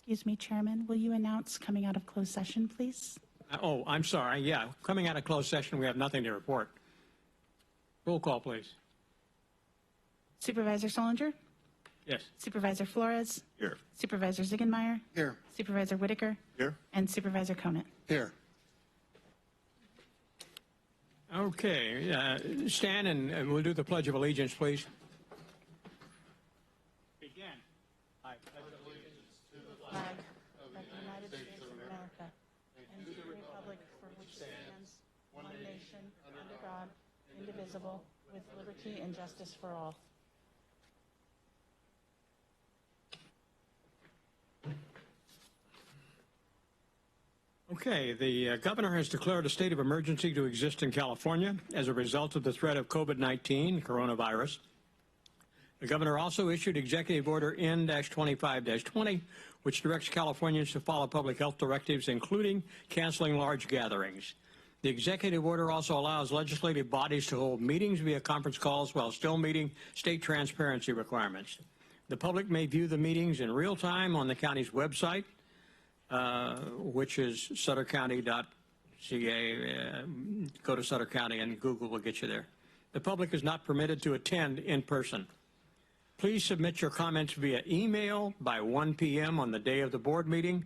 Excuse me, Chairman, will you announce coming out of closed session, please? Oh, I'm sorry. Yeah, coming out of closed session, we have nothing to report. Roll call, please. Supervisor Solinger? Yes. Supervisor Flores? Here. Supervisor Ziegenmeyer? Here. Supervisor Whitaker? Here. And Supervisor Conant? Here. Okay, stand and we'll do the Pledge of Allegiance, please. Begin. I pledge allegiance to the Flag of the United States of America and to the republic for which stands one nation, under God, indivisible, with liberty and justice for all. Okay, the governor has declared a state of emergency to exist in California as a result of the threat of COVID-19, coronavirus. The governor also issued Executive Order N-25-20, which directs Californians to follow public health directives, including canceling large gatherings. The executive order also allows legislative bodies to hold meetings via conference calls while still meeting state transparency requirements. The public may view the meetings in real time on the county's website, which is suttercounty.ca. Go to Sutter County and Google will get you there. The public is not permitted to attend in person. Please submit your comments via email by 1 p.m. on the day of the board meeting.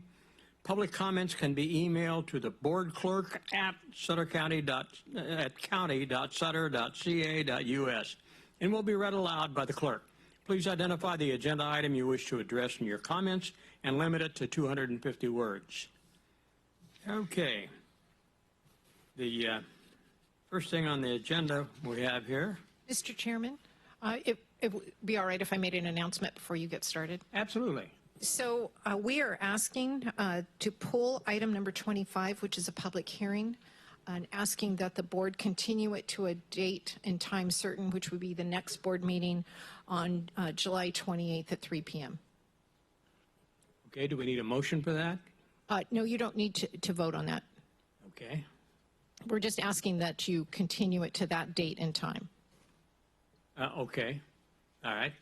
Public comments can be emailed to the board clerk at county.sutter.ca.us and will be read aloud by the clerk. Please identify the agenda item you wish to address in your comments and limit it to 250 words. Okay. The first thing on the agenda we have here. Mr. Chairman, it would be all right if I made an announcement before you get started. Absolutely. So we are asking to pull item number 25, which is a public hearing, and asking that the board continue it to a date and time certain, which would be the next board meeting on July 28th at 3 p.m. Okay, do we need a motion for that? No, you don't need to vote on that. Okay. We're just asking that you continue it to that date and time. Okay. All right.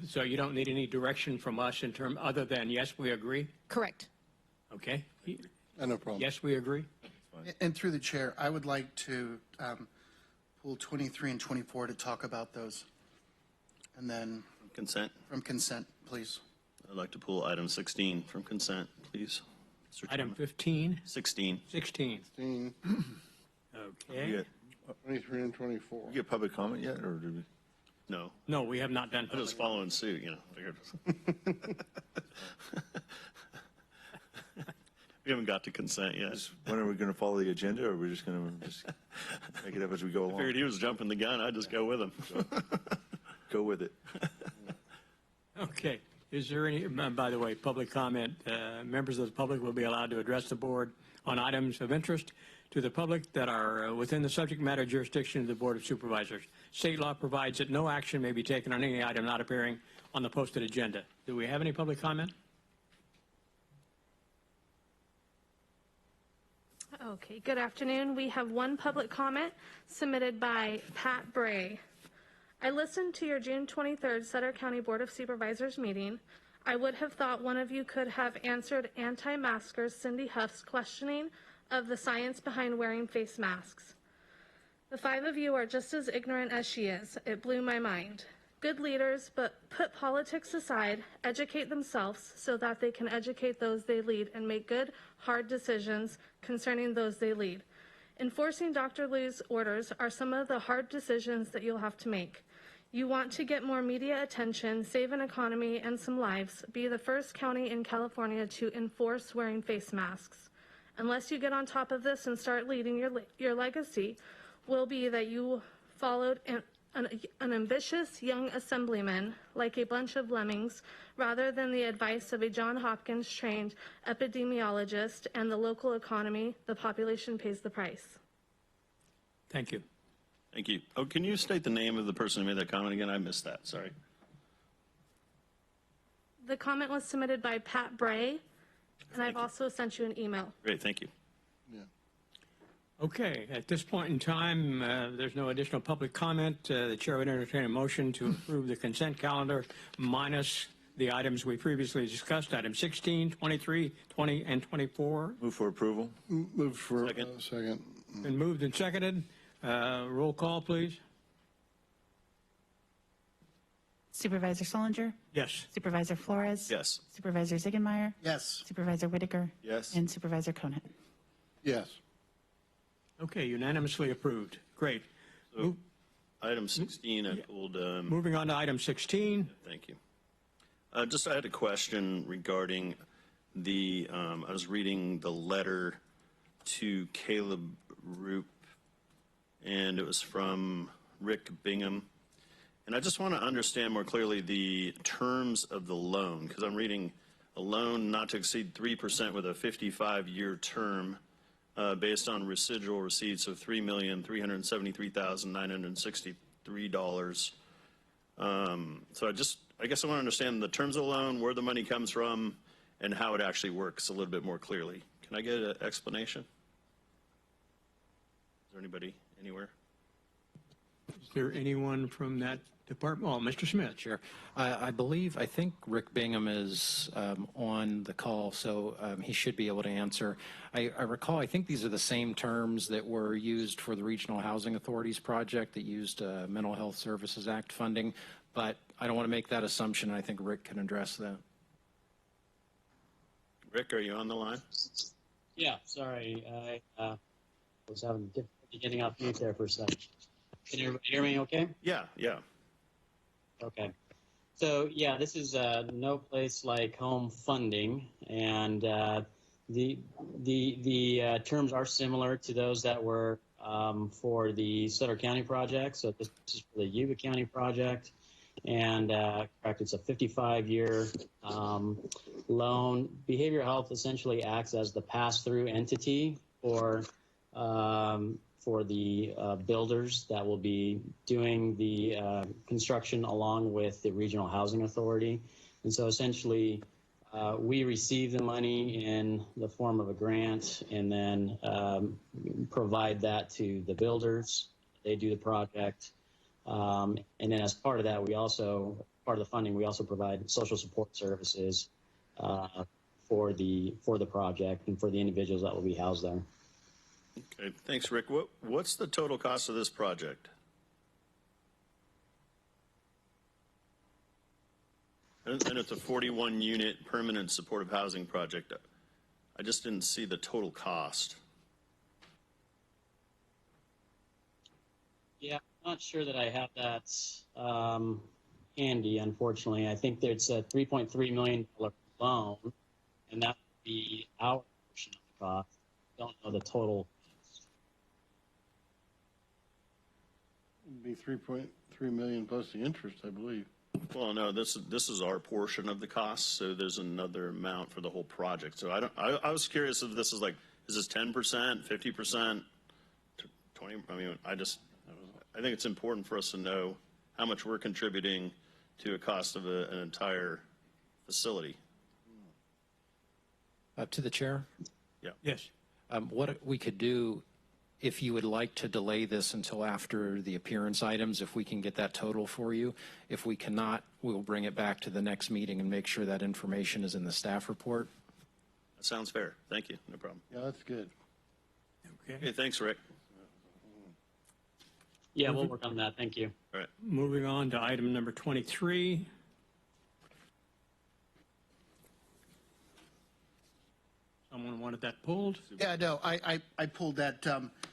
So you don't need any direction from us in terms other than yes, we agree? Correct. Okay. No problem. Yes, we agree? And through the chair, I would like to pull 23 and 24 to talk about those. And then Consent. from consent, please. I'd like to pull item 16 from consent, please. Mr. Item Chairman. 15? 16. 16. 16, Okay. You 23, and 24. You get public comment yet, or did we? No. No, we have not done. I'm just following suit, you know. Figured. We haven't got to consent yet. When are we going to follow the agenda, or are we just going to just make it up as we go I figured along? he was jumping the gun. I'd just go with him. Go with it. Okay. Is there any, by the way, public comment? Members of the public will be allowed to address the board on items of interest to the public that are within the subject matter jurisdiction of the Board of Supervisors. State law provides that no action may be taken on any item not appearing on the posted agenda. Do we have any public comment? Okay, good afternoon. We have one public comment submitted by Pat Bray. I listened to your June 23rd Sutter County Board of Supervisors meeting. I would have thought one of you could have answered anti-masker Cindy Huff's questioning of the science behind wearing face masks. The five of you are just as ignorant as she is. It blew my mind. Good leaders, but put politics aside, educate themselves so that they can educate those they lead and make good, hard decisions concerning those they lead. Enforcing Dr. Liu's orders are some of the hard decisions that you'll have to make. You want to get more media attention, save an economy and some lives, be the first county in California to enforce wearing face masks. Unless you get on top of this and start leading, your legacy will be that you followed an ambitious young assemblyman like a bunch of lemmings rather than the advice of a John Hopkins trained epidemiologist and the local economy. The population pays the price. Thank you. Thank you. Oh, can you state the name of the person who made that comment again? I missed that. Sorry. The comment was submitted by Pat Bray, and I've also sent you an email. Great. Thank you. Okay, at this point in time, there's no additional public comment. The chair would entertain a motion to approve the consent calendar minus the items we previously discussed, items 16, 23, 20, and 24. Move for approval? Move for Second. second. Been moved and seconded. Roll call, please. Supervisor Solinger? Yes. Supervisor Flores? Yes. Supervisor Ziegenmeier? Yes. Supervisor Whitaker? Yes. And Supervisor Conant? Yes. Okay, unanimously approved. Great. So, item 16, I pulled, Moving on to item 16. thank you. I had a question regarding I was reading the letter to Caleb Roop, and it was from Rick Bingham. And I just want to understand more clearly the terms of the loan, because I'm reading a loan not to exceed 3% with a 55-year term based on residual receipts of $3,373,963. So I guess I want to understand the terms of the loan, where the money comes from, and how it actually works a little bit more clearly. Can I get an explanation? Is there anybody anywhere? Is there anyone from that department? Oh, Mr. Smith. Chair, I think Rick Bingham is on the call, so he should be able to answer. I recall, I think these are the same terms that were used for the Regional Housing Authorities project that used Mental Health Services Act funding, but I don't want to make that assumption, and I think Rick can address that. Rick, are you on the line? Yeah, sorry. I was having difficulty getting off mute there for a second. Can everybody hear me okay? Yeah. Okay. So, yeah, this is No Place Like Home funding, and the terms are similar to those that were for the Sutter County project. So this is for the Yuba County project. And correct, it's a 55-year loan. Behavioral health essentially acts as the pass-through entity for the builders that will be doing the construction along with the Regional Housing Authority. And so essentially, we receive the money in the form of a grant and then provide that to the builders. They do the project. And then as part of that, part of the funding, we also provide social support services for the project and for the individuals that will be housed there. Okay, thanks, Rick. What's the total cost of this project? And it's a 41-unit permanent supportive housing project. I just didn't see the total cost. Yeah, I'm not sure that I have that handy, unfortunately. I think there's a $3.3 million loan, and that would be our portion of the cost. I don't know the total. It'd be 3.3 million plus the interest, I believe. Well, no, this is our portion of the cost, so there's another amount for the whole project. So I was curious if this is like, is this 10%, 50%, 20? I mean, I think it's important for us to know how much we're contributing to a cost of an entire facility. To the chair? Yeah. Yes. What we could do, if you would like to delay this until after the appearance items, if we can get that total for you. If we cannot, we'll bring it back to the next meeting and make sure that information is in the staff report. That sounds fair. Thank you. No problem. Yeah, that's good. Okay. Okay, thanks, Rick. Yeah, we'll work on that. Thank you. All right. Moving on to item number 23. Someone wanted that pulled? Yeah, no, I pulled that.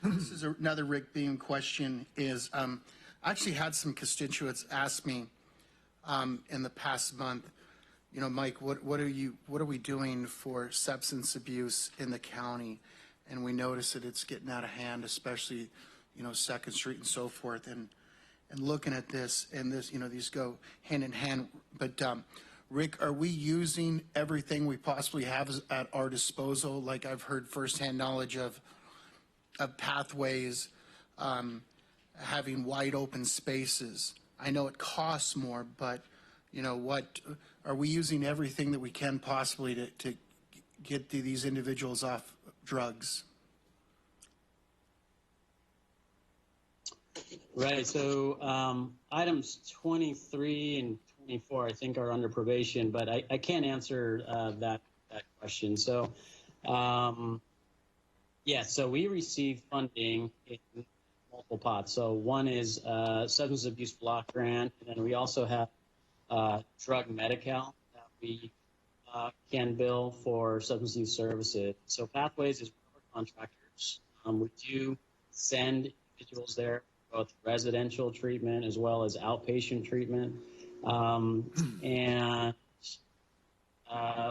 This is another Rick Beam question. I actually had some constituents ask me in the past month, you know, Mike, what are we doing for substance abuse in the county? And we notice that it's getting out of hand, especially, you know, 2nd Street and so forth. And looking at this, and this, you know, these go hand in hand. But Rick, are we using everything we possibly have at our disposal? Like I've heard firsthand knowledge of pathways, having wide open spaces. I know it costs more, but you know what? Are we using everything that we can possibly to get these individuals off drugs? Right. So items 23 and 24, I think, are under probation, but I can't answer that question. So, yeah, so we receive funding in multiple pots. So one is substance abuse block grant, and then we also have drug Medi-Cal that we can bill for substance use services. So Pathways is one of our contractors. We do send individuals there for both residential treatment as well as outpatient treatment. And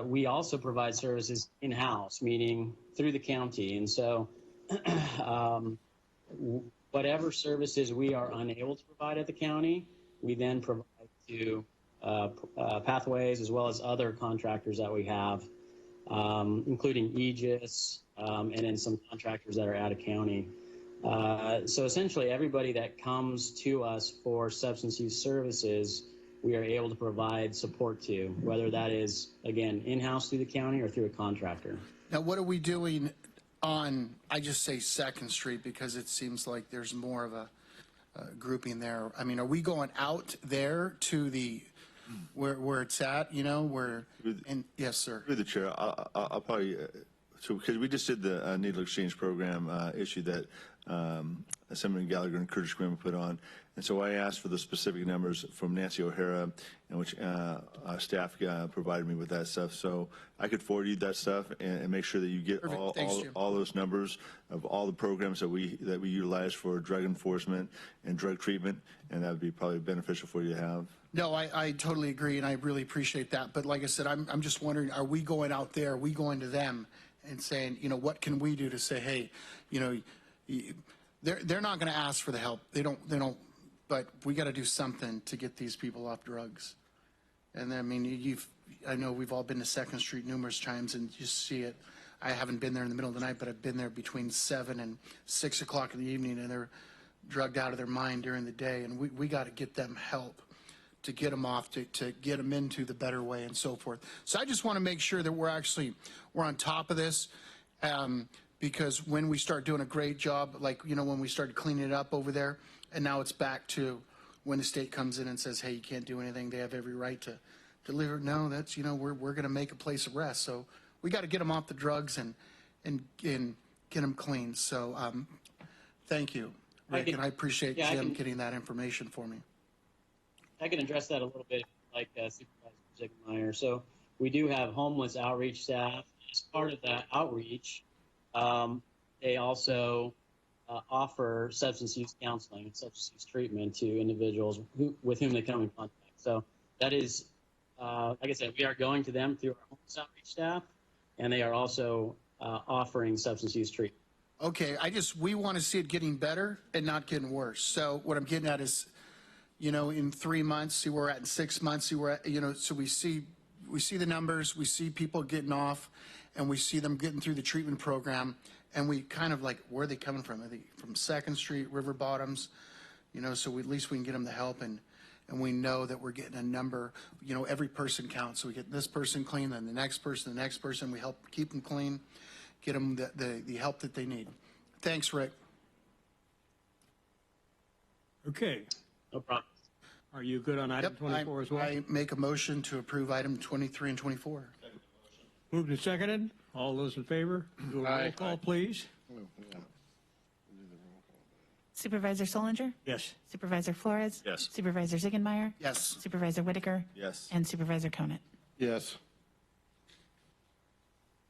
we also provide services in-house, meaning through the county. And so whatever services we are unable to provide at the county, we then provide to Pathways as well as other contractors that we have, including Aegis, and then some contractors that are out of county. So essentially everybody that comes to us for substance use services, we are able to provide support to, whether that is, again, in-house through the county or through a contractor. Now, what are we doing on, I just say 2nd Street because it seems like there's more of a grouping there. I mean, are we going out there to the, where it's at, you know, where, and yes, sir. Through the chair, I'll probably, so because we just did the needle exchange program issue that Assemblyman Gallagher and Curtis Grimm put on. And so I asked for the specific numbers from Nancy O'Hara, in which staff provided me with that stuff. So I could forward you that stuff and make sure that you get all those numbers of all the programs that we utilize for drug enforcement and drug treatment, and that would be probably beneficial for you to have. No, I totally agree, and I really appreciate that. But like I said, I'm just wondering, are we going out there, are we going to them and saying, you know, what can we do to say, hey, you know, they're not going to ask for the help. They don't, but we got to do something to get these people off drugs. And I mean, I know we've all been to 2nd Street numerous times and you see it. I haven't been there in the middle of the night, but I've been there between 7 and 6 o'clock in the evening, and they're drugged out of their mind during the day. And we got to get them help to get them off, to get them into the better way and so forth. So I just want to make sure that we're on top of this, because when we start doing a great job, like, you know, when we started cleaning it up over there, and now it's back to when the state comes in and says, hey, you can't do anything, they have every right to deliver. No, that's, you know, we're going to make a place of rest. So we got to get them off the drugs and get them clean. So thank you, Rick, and I appreciate Jim getting that information for me. I can address that a little bit, like Supervisor Ziegelmeyer. So we do have homeless outreach staff. As part of that outreach, they also offer substance use counseling and substance use treatment to individuals with whom they come in contact. So that is, like I said, we are going to them through our homeless outreach staff, and they are also offering substance use treatment. Okay, we want to see it getting better and not getting worse. So what I'm getting at is, you know, in 3 months, see where we're at in 6 months, see where, you know, so we see the numbers, we see people getting off, and we see them getting through the treatment program, and we kind of like, where are they coming from? Are they from 2nd Street, River Bottoms? You know, so at least we can get them the help, and we know that we're getting a number, you know, every person counts. So we get this person clean, then the next person, we help keep them clean, get them the help that they need. Thanks, Rick. Okay. No problem. Are you good on item 24 as well? I make a motion to approve item 23 and 24. Moved and seconded. All those in favor, do a roll call, please. Supervisor Solinger? Yes. Supervisor Flores? Yes. Supervisor Ziegenmeyer? Yes. Supervisor Whitaker? Yes. And Supervisor Conant? Yes.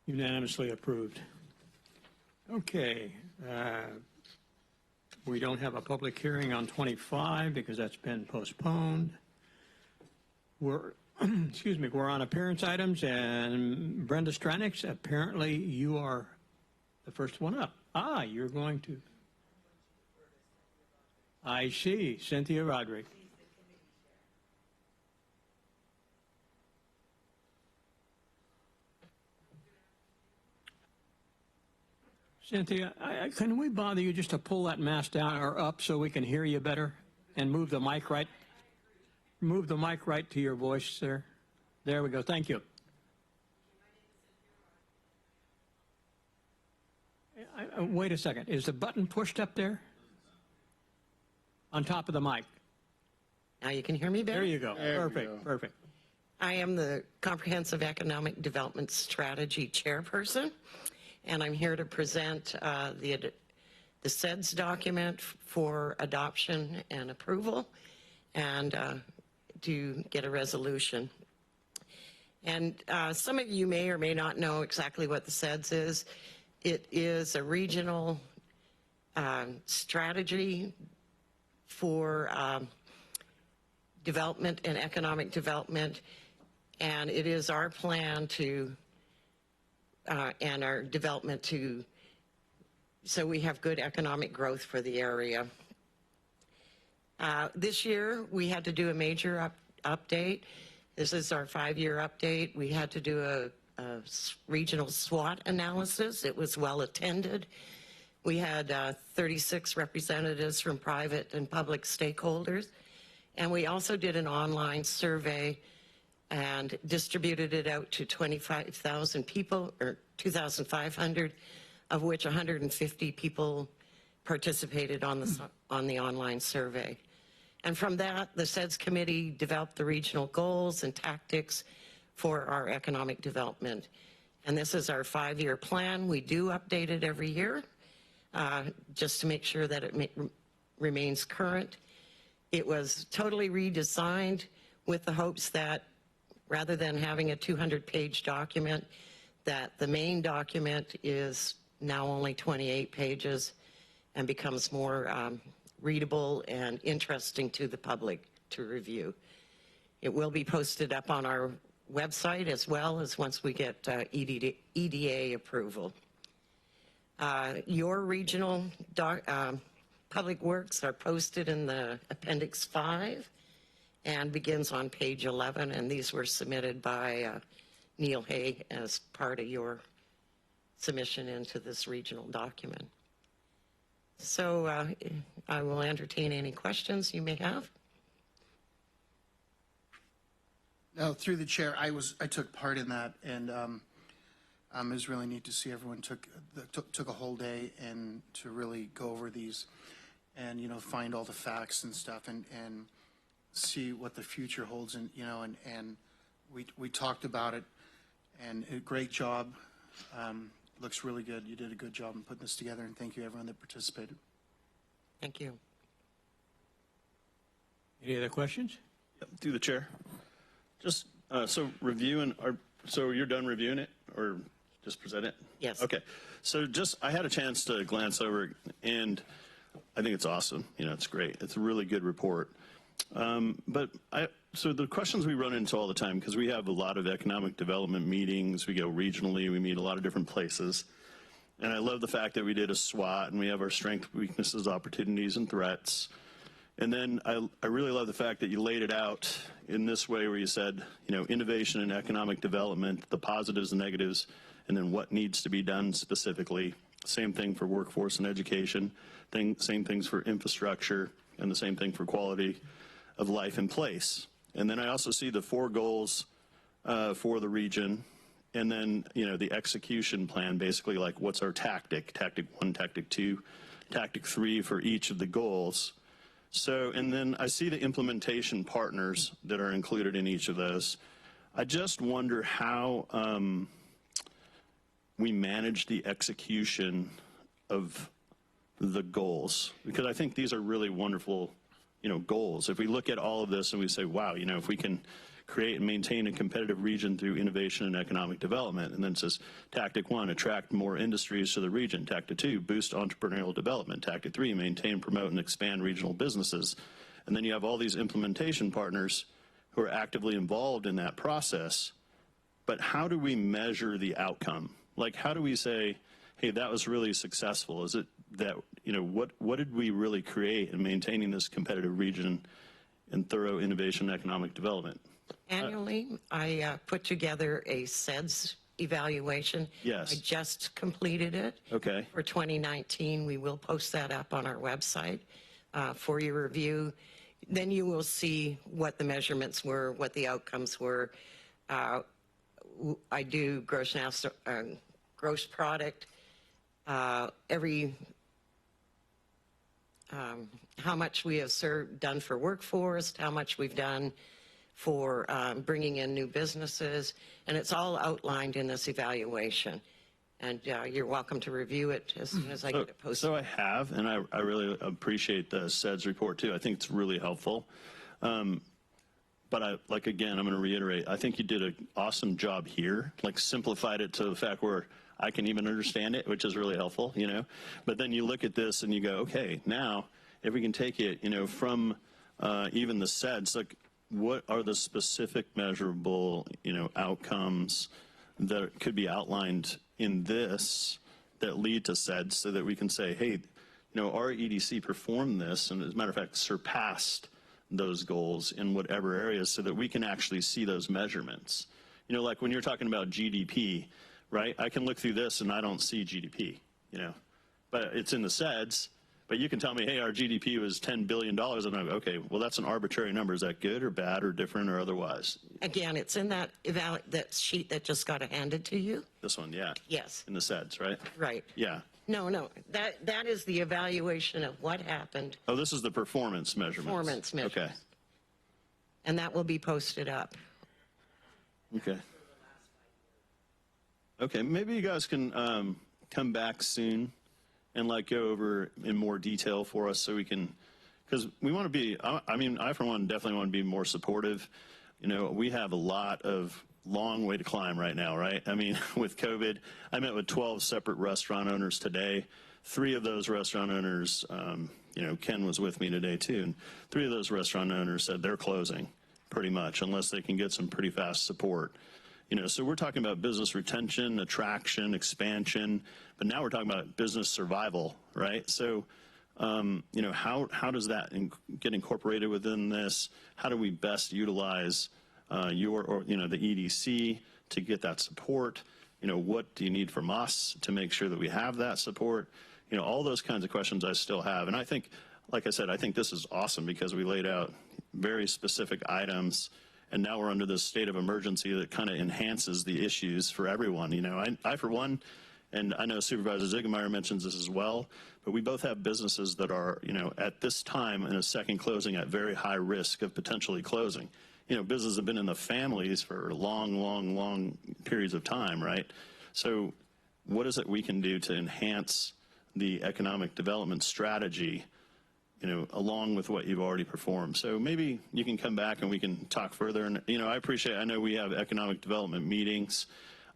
Unanimously approved. Okay. We don't have a public hearing on 25 because that's been postponed. We're on appearance items, and Brenda Stranix, apparently you are the first one up. You're going to. I see. Cynthia Roderick. Cynthia, can we bother you just to pull that mask down or up so we can hear you better, and move the mic right? Move the mic right to your voice, sir. There we go. Thank you. Wait a second. Is the button pushed up there? On top of the mic? Now you can hear me better? There you go. There we Perfect, go. perfect. I am the Comprehensive Economic Development Strategy Chairperson, and I'm here to present the SEDS document for adoption and approval, and to get a resolution. And some of you may or may not know exactly what the SEDS is. It is a regional strategy for development and economic development, and it is our plan to and our development to so we have good economic growth for the area. This year we had to do a major update. This is our 5-year update. We had to do a regional SWOT analysis. It was well attended. We had 36 representatives from private and public stakeholders. And we also did an online survey and distributed it out to 25,000 people, or 2,500, of which 150 people participated on the online survey. And from that, the SEDS committee developed the regional goals and tactics for our economic development. And this is our 5-year plan. We do update it every year, just to make sure that it remains current. It was totally redesigned with the hopes that rather than having a 200-page document, that the main document is now only 28 pages and becomes more readable and interesting to the public to review. It will be posted up on our website as well as once we get EDA approval. Your regional public works are posted in the Appendix 5 and begins on page 11, and these were submitted by Neil Hay as part of your submission into this regional document. So I will entertain any questions you may have. No, through the chair, I took part in that, and it was really neat to see everyone took a whole day and to really go over these and, you know, find all the facts and stuff and see what the future holds, and, you know, and we talked about it, and a great job. Looks really good. You did a good job in putting this together, and thank you everyone that participated. Thank you. Any other questions? Yep, through the chair. Just so you're done reviewing it, or just present it? Yes. Okay. So I had a chance to glance over it, and I think it's awesome. You know, it's great. It's a really good report. So the questions we run into all the time, because we have a lot of economic development meetings, we go regionally, we meet a lot of different places. And I love the fact that we did a SWOT and we have our strengths, weaknesses, opportunities, and threats. And then I really love the fact that you laid it out in this way where you said, you know, innovation and economic development, the positives and negatives, and then what needs to be done specifically. Same thing for workforce and education, same things for infrastructure, and the same thing for quality of life and place. And then I also see the 4 goals for the region, and then, you know, the execution plan, basically like what's our tactic 1, tactic 2, tactic 3 for each of the goals. So, and then I see the implementation partners that are included in each of those. I just wonder how we manage the execution of the goals, because I think these are really wonderful, you know, goals. If we look at all of this and we say, wow, you know, if we can create and maintain a competitive region through innovation and economic development, and then it says tactic 1, attract more industries to the region. Tactic 2, boost entrepreneurial development. Tactic 3, maintain, promote, and expand regional businesses. And then you have all these implementation partners who are actively involved in that process. But how do we measure the outcome? Like, how do we say, hey, that was really successful? Is it that, you know, what did we really create in maintaining this competitive region and thorough innovation and economic development? Annually, I put together a SEDS evaluation. Yes. I just completed it. Okay. For 2019, we will post that up on our website for your review. Then you will see what the measurements were, what the outcomes were. I do gross product. how much we have done for workforce, how much we've done for bringing in new businesses, and it's all outlined in this evaluation. And you're welcome to review it as soon as I get it posted. So I have, and I really appreciate the SEDS report too. I think it's really helpful. But again, I'm going to reiterate, I think you did an awesome job here, simplified it to the fact where I can even understand it, which is really helpful, But then you look at this and you go, okay, now if we can take it, from even the SEDS, what are the specific measurable, outcomes that could be outlined in this that lead to SEDS so that we can say, hey, our EDC performed this, and as a matter of fact, surpassed those goals in whatever areas so that we can actually see those measurements. Like when you're talking about GDP, right? I can look through this and I don't see GDP, but it's in the SEDS, but you can tell me, hey, our GDP was $10 billion. And I'm okay, well, that's an arbitrary number. Is that good or bad or different or otherwise? Again, it's in that sheet that just got handed to you. This one, yeah. Yes. In the SEDS, right? Right. Yeah. No, that is the evaluation of what happened. Oh, this is the performance measurements. Performance measures. Okay. And that will be posted up. Okay. Okay, maybe you guys can come back soon and go over in more detail for us so we can, because we want to be, I for one definitely want to be more supportive. We have a long way to climb right now, right? With COVID, I met with 12 separate restaurant owners today. 3 of those restaurant owners, Ken was with me today too, and 3 of those restaurant owners said they're closing pretty much unless they can get some pretty fast support. So we're talking about business retention, attraction, expansion, but now we're talking about business survival, right? So, how does that get incorporated within this? How do we best utilize the EDC to get that support? What do you need from us to make sure that we have that support? All those kinds of questions I still have. And I think, like I said, I think this is awesome because we laid out very specific items. And now we're under this state of emergency that kind of enhances the issues for everyone. I for one, and I know Supervisor Ziegemeier mentions this as well, but we both have businesses that are, at this time in a second closing at very high risk of potentially closing. Businesses have been in the families for long periods of time, right? So what is it we can do to enhance the economic development strategy along with what you've already performed? So maybe you can come back and we can talk further. And, I know we have economic development meetings,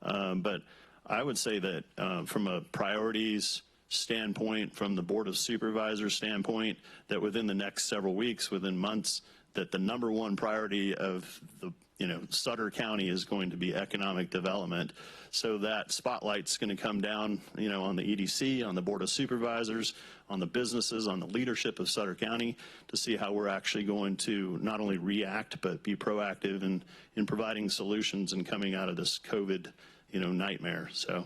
but I would say that from a priorities standpoint, from the Board of Supervisors standpoint, that within the next several weeks, within months, that the number one priority of the Sutter County is going to be economic development. So that spotlight's going to come down, on the EDC, on the Board of Supervisors, on the businesses, on the leadership of Sutter County to see how we're actually going to not only react, but be proactive in providing solutions and coming out of this COVID, nightmare. So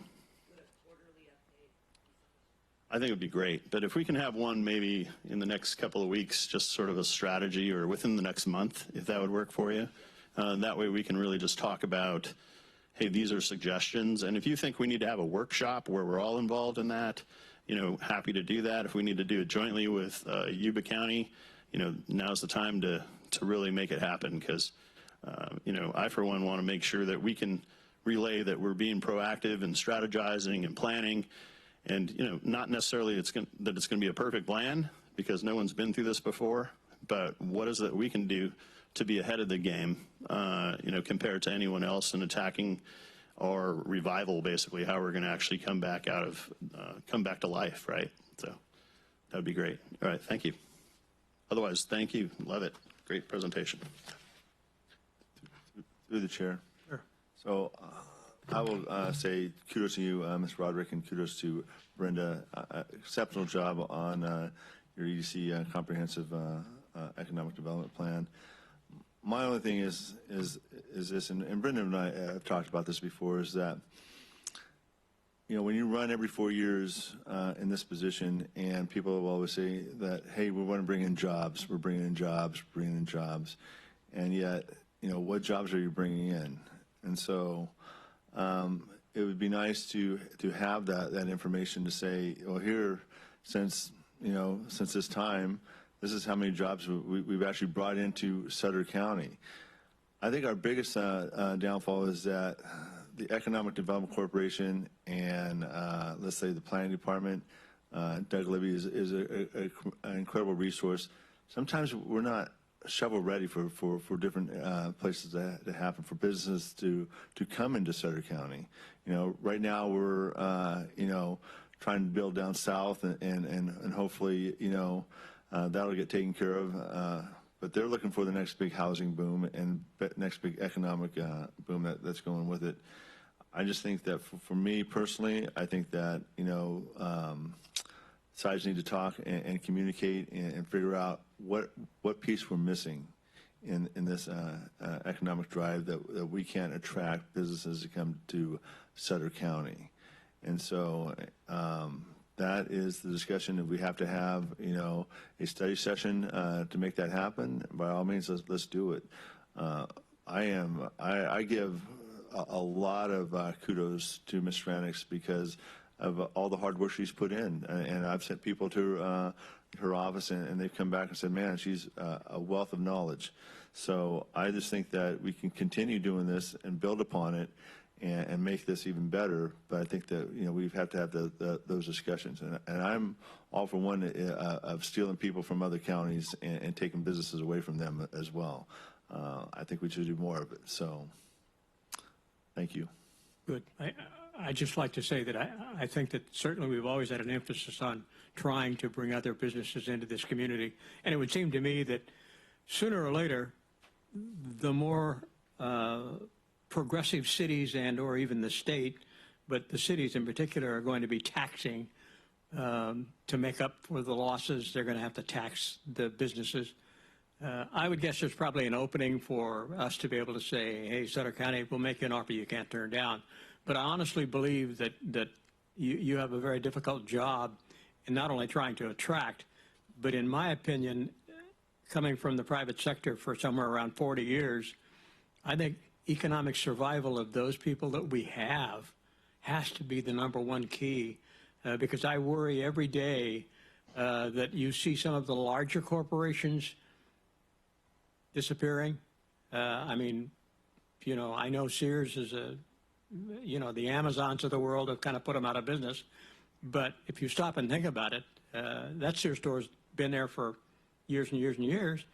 I think it would be great. But if we can have one maybe in the next couple of weeks, just sort of a strategy, or within the next month, if that would work for you. That way we can really just talk about, hey, these are suggestions. And if you think we need to have a workshop where we're all involved in that, happy to do that. If we need to do it jointly with Yuba County, now's the time to really make it happen because, I, for one, want to make sure that we can relay that we're being proactive and strategizing and planning. And, not necessarily that it's going to be a perfect plan because no one's been through this before, but what is it we can do to be ahead of the game, compared to anyone else in attacking our revival, basically, how we're going to actually come back to life, right? So that would be great. All right, thank you. Otherwise, thank you. Love it. Great presentation. Through the chair. Sure. So I will say kudos to you, Mr. Roderick, and kudos to Brenda. Exceptional job on your EDC comprehensive economic development plan. My only thing is this, and Brenda and I have talked about this before, is that, when you run every 4 years in this position, and people will always say that, hey, we want to bring in jobs, we're bringing in jobs, and yet, what jobs are you bringing in? And so it would be nice to have that information to say, well, here, since since this time, this is how many jobs we've actually brought into Sutter County. I think our biggest downfall is that the Economic Development Corporation and let's say the Planning Department, Doug Libby is an incredible resource. Sometimes we're not shovel ready for different places to happen, for businesses to come into Sutter County. Right now we're trying to build down south and hopefully that'll get taken care of. But they're looking for the next big housing boom and next big economic boom that's going with it. I just think that for me personally, I think that sides need to talk and communicate and figure out what piece we're missing in this economic drive that we can't attract businesses to come to Sutter County. And so that is the discussion that we have to have, a study session to make that happen. By all means, let's do it. I give a lot of kudos to Ms. Stranix because of all the hard work she's put in. And I've sent people to her office and they've come back and said, man, she's a wealth of knowledge. So I just think that we can continue doing this and build upon it and make this even better. But I think that, we have to have those discussions. And I'm all for one of stealing people from other counties and taking businesses away from them as well. I think we should do more of it. So thank you. Good. I'd just like to say that I think that certainly we've always had an emphasis on trying to bring other businesses into this community. And it would seem to me that sooner or later, the more progressive cities and or even the state, but the cities in particular are going to be taxing to make up for the losses. They're going to have to tax the businesses. I would guess there's probably an opening for us to be able to say, hey, Sutter County, we'll make you an offer you can't turn down. But I honestly believe that you have a very difficult job in not only trying to attract, but in my opinion, coming from the private sector for somewhere around 40 years, I think economic survival of those people that we have has to be the number one key, because I worry every day that you see some of the larger corporations disappearing. I mean, I know Sears is the Amazons of the world have kind of put them out of business. But if you stop and think about it, that Sears store's been there for years and years and years.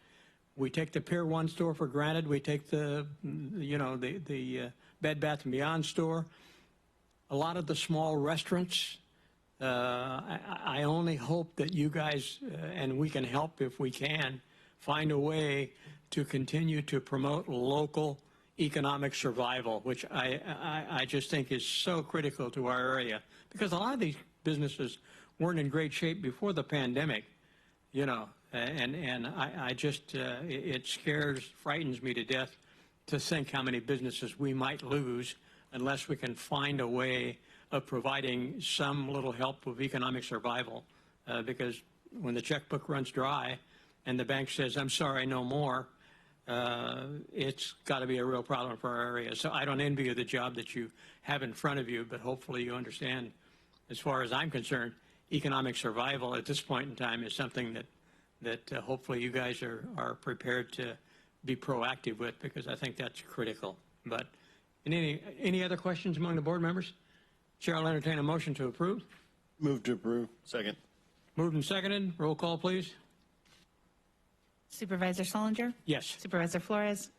We take the Pier 1 store for granted. We take the Bed Bath & Beyond store. A lot of the small restaurants, I only hope that you guys, and we can help if we can, find a way to continue to promote local economic survival, which I just think is so critical to our area. Because a lot of these businesses weren't in great shape before the pandemic, and I just, it frightens me to death to think how many businesses we might lose unless we can find a way of providing some little help with economic survival. Because when the checkbook runs dry and the bank says, I'm sorry, no more, it's got to be a real problem for our area. So I don't envy you the job that you have in front of you, but hopefully you understand, as far as I'm concerned, economic survival at this point in time is something that hopefully you guys are prepared to be proactive with, because I think that's critical. But any other questions among the board members? Chair will entertain a motion to approve. Move to approve. Second. Moved and seconded. Roll call, please. Supervisor Solinger? Yes. Supervisor Flores?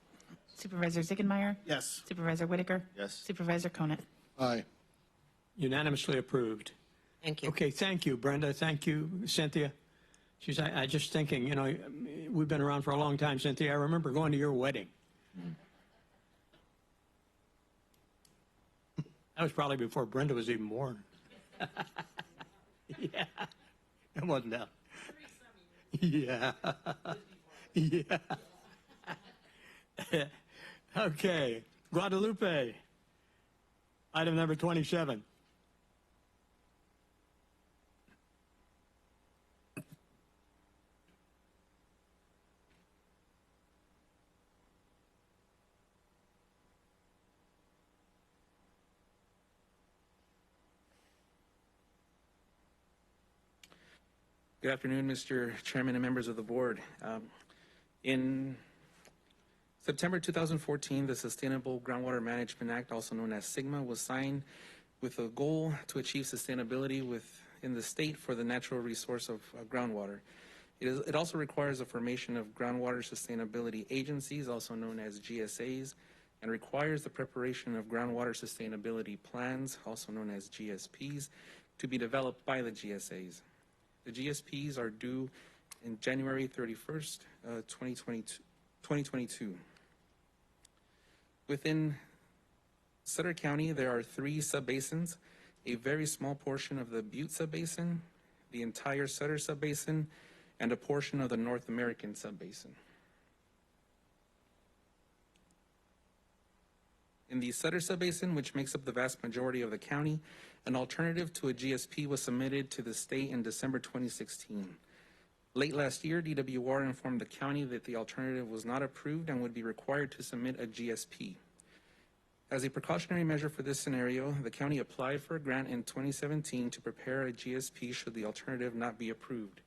Supervisor Ziegenmeyer? Yes. Supervisor Whitaker? Yes. Supervisor Conant? Aye. Unanimously approved. Thank you. Okay, thank you, Brenda. Thank you, Cynthia. I just thinking, we've been around for a long time, Cynthia. I remember going to your wedding. That was probably before Brenda was even born. Yeah, it wasn't that. Yeah. Yeah. Okay, Guadalupe. Item number 27. Good afternoon, Mr. Chairman and members of the board. In September 2014, the Sustainable Groundwater Management Act, also known as SIGMA, was signed with a goal to achieve sustainability within the state for the natural resource of groundwater. It also requires the formation of groundwater sustainability agencies, also known as GSAs, and requires the preparation of groundwater sustainability plans, also known as GSPs, to be developed by the GSAs. The GSPs are due in January 31st, 2022. Within Sutter County, there are 3 subbasins, a very small portion of the Butte subbasin, the entire Sutter subbasin, and a portion of the North American subbasin. In the Sutter subbasin, which makes up the vast majority of the county, an alternative to a GSP was submitted to the state in December 2016. Late last year, DWR informed the county that the alternative was not approved and would be required to submit a GSP. As a precautionary measure for this scenario, the county applied for a grant in 2017 to prepare a GSP should the alternative not be approved.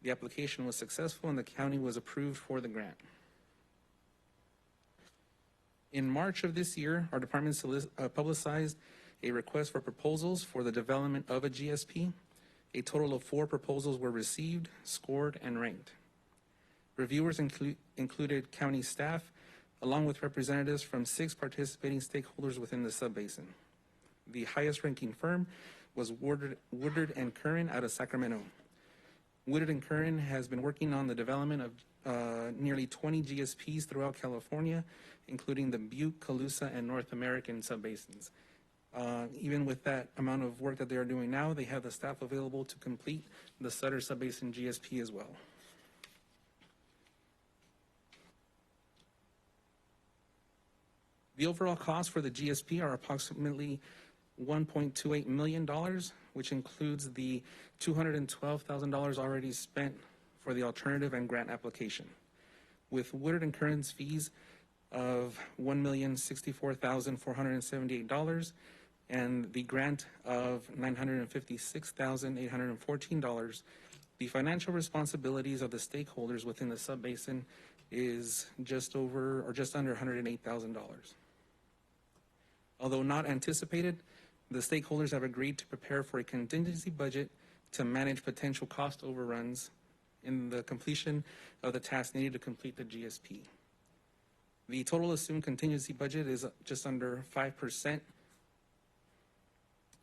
The application was successful and the county was approved for the grant. In March of this year, our department publicized a request for proposals for the development of a GSP. A total of 4 proposals were received, scored, and ranked. Reviewers included county staff, along with representatives from 6 participating stakeholders within the subbasin. The highest ranking firm was Woodard & Curran out of Sacramento. Woodard & Curran has been working on the development of nearly 20 GSPs throughout California, including the Butte, Colusa, and North American subbasins. Even with that amount of work that they are doing now, they have the staff available to complete the Sutter subbasin GSP as well. The overall cost for the GSP are approximately $1.28 million, which includes the $212,000 already spent for the alternative and grant application. With Woodard & Curran's fees of $1,064,478 and the grant of $956,814, the financial responsibilities of the stakeholders within the subbasin is just under $108,000. Although not anticipated, the stakeholders have agreed to prepare for a contingency budget to manage potential cost overruns in the completion of the tasks needed to complete the GSP. The total assumed contingency budget is just under 5%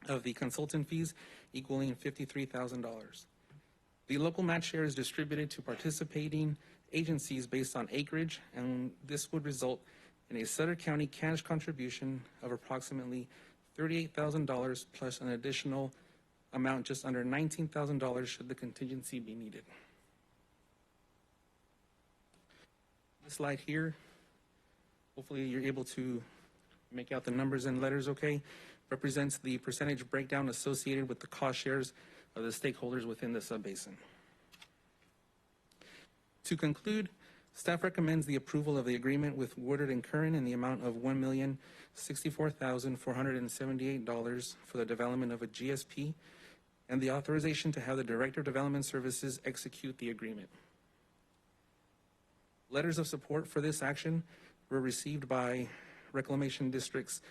of the consultant fees, equaling $53,000. The local match share is distributed to participating agencies based on acreage, and this would result in a Sutter County cash contribution of approximately $38,000 plus an additional amount just under $19,000 should the contingency be needed. This slide here, hopefully you're able to make out the numbers and letters okay, represents the percentage breakdown associated with the cost shares of the stakeholders within the subbasin. To conclude, staff recommends the approval of the agreement with Woodard & Curran in the amount of $1,064,478 for the development of a GSP and the authorization to have the Director of Development Services execute the agreement. Letters of support for this action were received by Reclamation Districts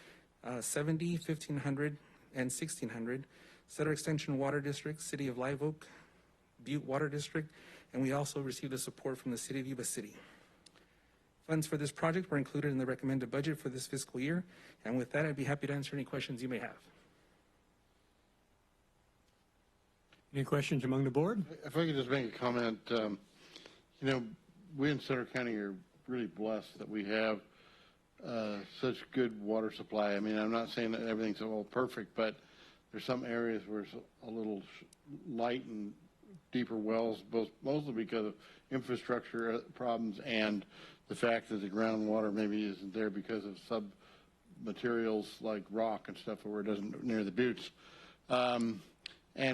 70, 1500, and 1600, Sutter Extension Water District, City of Live Oak, Butte Water District, and we also received the support from the City of Yuba City. Funds for this project were included in the recommended budget for this fiscal year, and with that, I'd be happy to answer any questions you may have. Any questions among the board? If I could just make a comment, we in Sutter County are really blessed that we have such good water supply. I mean, I'm not saying that everything's all perfect, but there's some areas where it's a little light and deeper wells, mostly because of infrastructure problems and the fact that the groundwater maybe isn't there because of sub-materials like rock and stuff where it doesn't near the buttes. And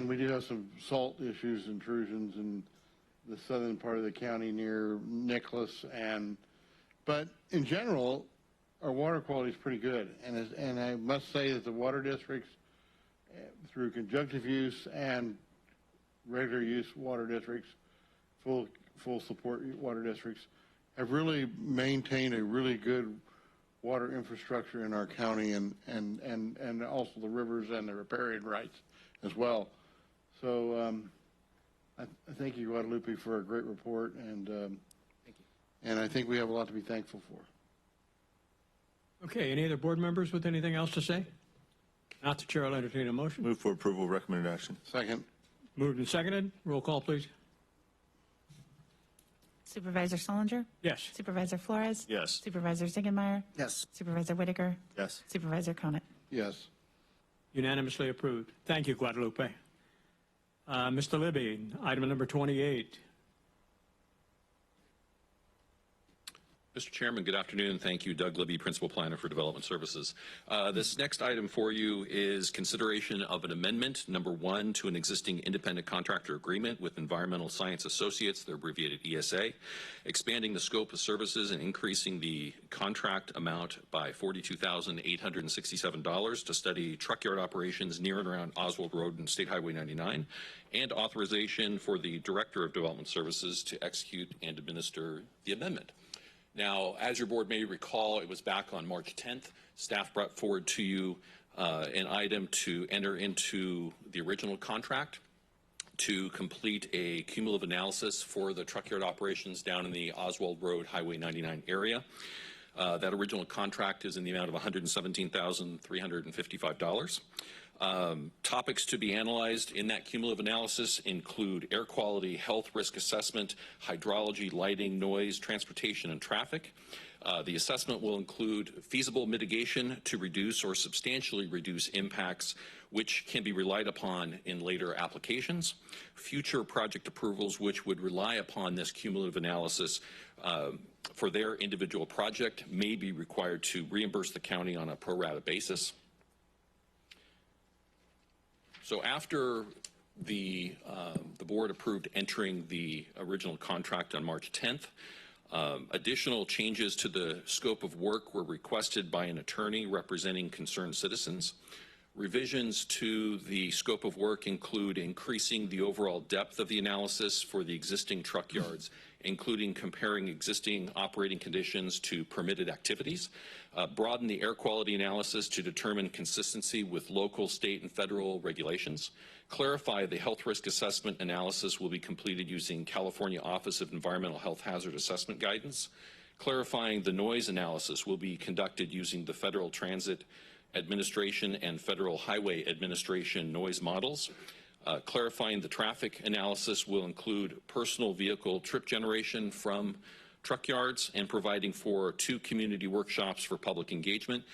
we do have some salt issues, intrusions in the southern part of the county near Nicholas, but in general, our water quality is pretty good. And I must say that the water districts, through conjunctive use and regular use water districts, full support water districts, have really maintained a really good water infrastructure in our county, and also the rivers and the riparian rights as well. So I thank you, Guadalupe, for a great report, and and I think we have a lot to be thankful for. Okay, any other board members with anything else to say? Not the chair will entertain a motion. Move for approval of recommended action. Second. Moved and seconded. Roll call, please. Supervisor Solinger? Yes. Supervisor Flores? Yes. Supervisor Ziegenmeyer? Yes. Supervisor Whitaker? Yes. Supervisor Conant? Yes. Unanimously approved. Thank you, Guadalupe. Mr. Libby, item number 28. Mr. Chairman, good afternoon. Thank you, Doug Libby, Principal Planner for Development Services. This next item for you is consideration of an amendment, number 1, to an existing independent contractor agreement with Environmental Science Associates, they're abbreviated ESA, expanding the scope of services and increasing the contract amount by $42,867 to study truck yard operations near and around Oswald Road and State Highway 99, and authorization for the Director of Development Services to execute and administer the amendment. Now, as your board may recall, it was back on March 10th. Staff brought forward to you an item to enter into the original contract to complete a cumulative analysis for the truck yard operations down in the Oswald Road Highway 99 area. That original contract is in the amount of $117,355. Topics to be analyzed in that cumulative analysis include air quality, health risk assessment, hydrology, lighting, noise, transportation, and traffic. The assessment will include feasible mitigation to reduce or substantially reduce impacts which can be relied upon in later applications. Future project approvals which would rely upon this cumulative analysis for their individual project may be required to reimburse the county on a pro rata basis. So after the board approved entering the original contract on March 10th, additional changes to the scope of work were requested by an attorney representing concerned citizens. Revisions to the scope of work include increasing the overall depth of the analysis for the existing truck yards, including comparing existing operating conditions to permitted activities, broaden the air quality analysis to determine consistency with local, state, and federal regulations, clarify the health risk assessment analysis will be completed using California Office of Environmental Health Hazard Assessment guidance, clarifying the noise analysis will be conducted using the Federal Transit Administration and Federal Highway Administration noise models. Clarifying the traffic analysis will include personal vehicle trip generation from truck yards and providing for 2 community workshops for public engagement.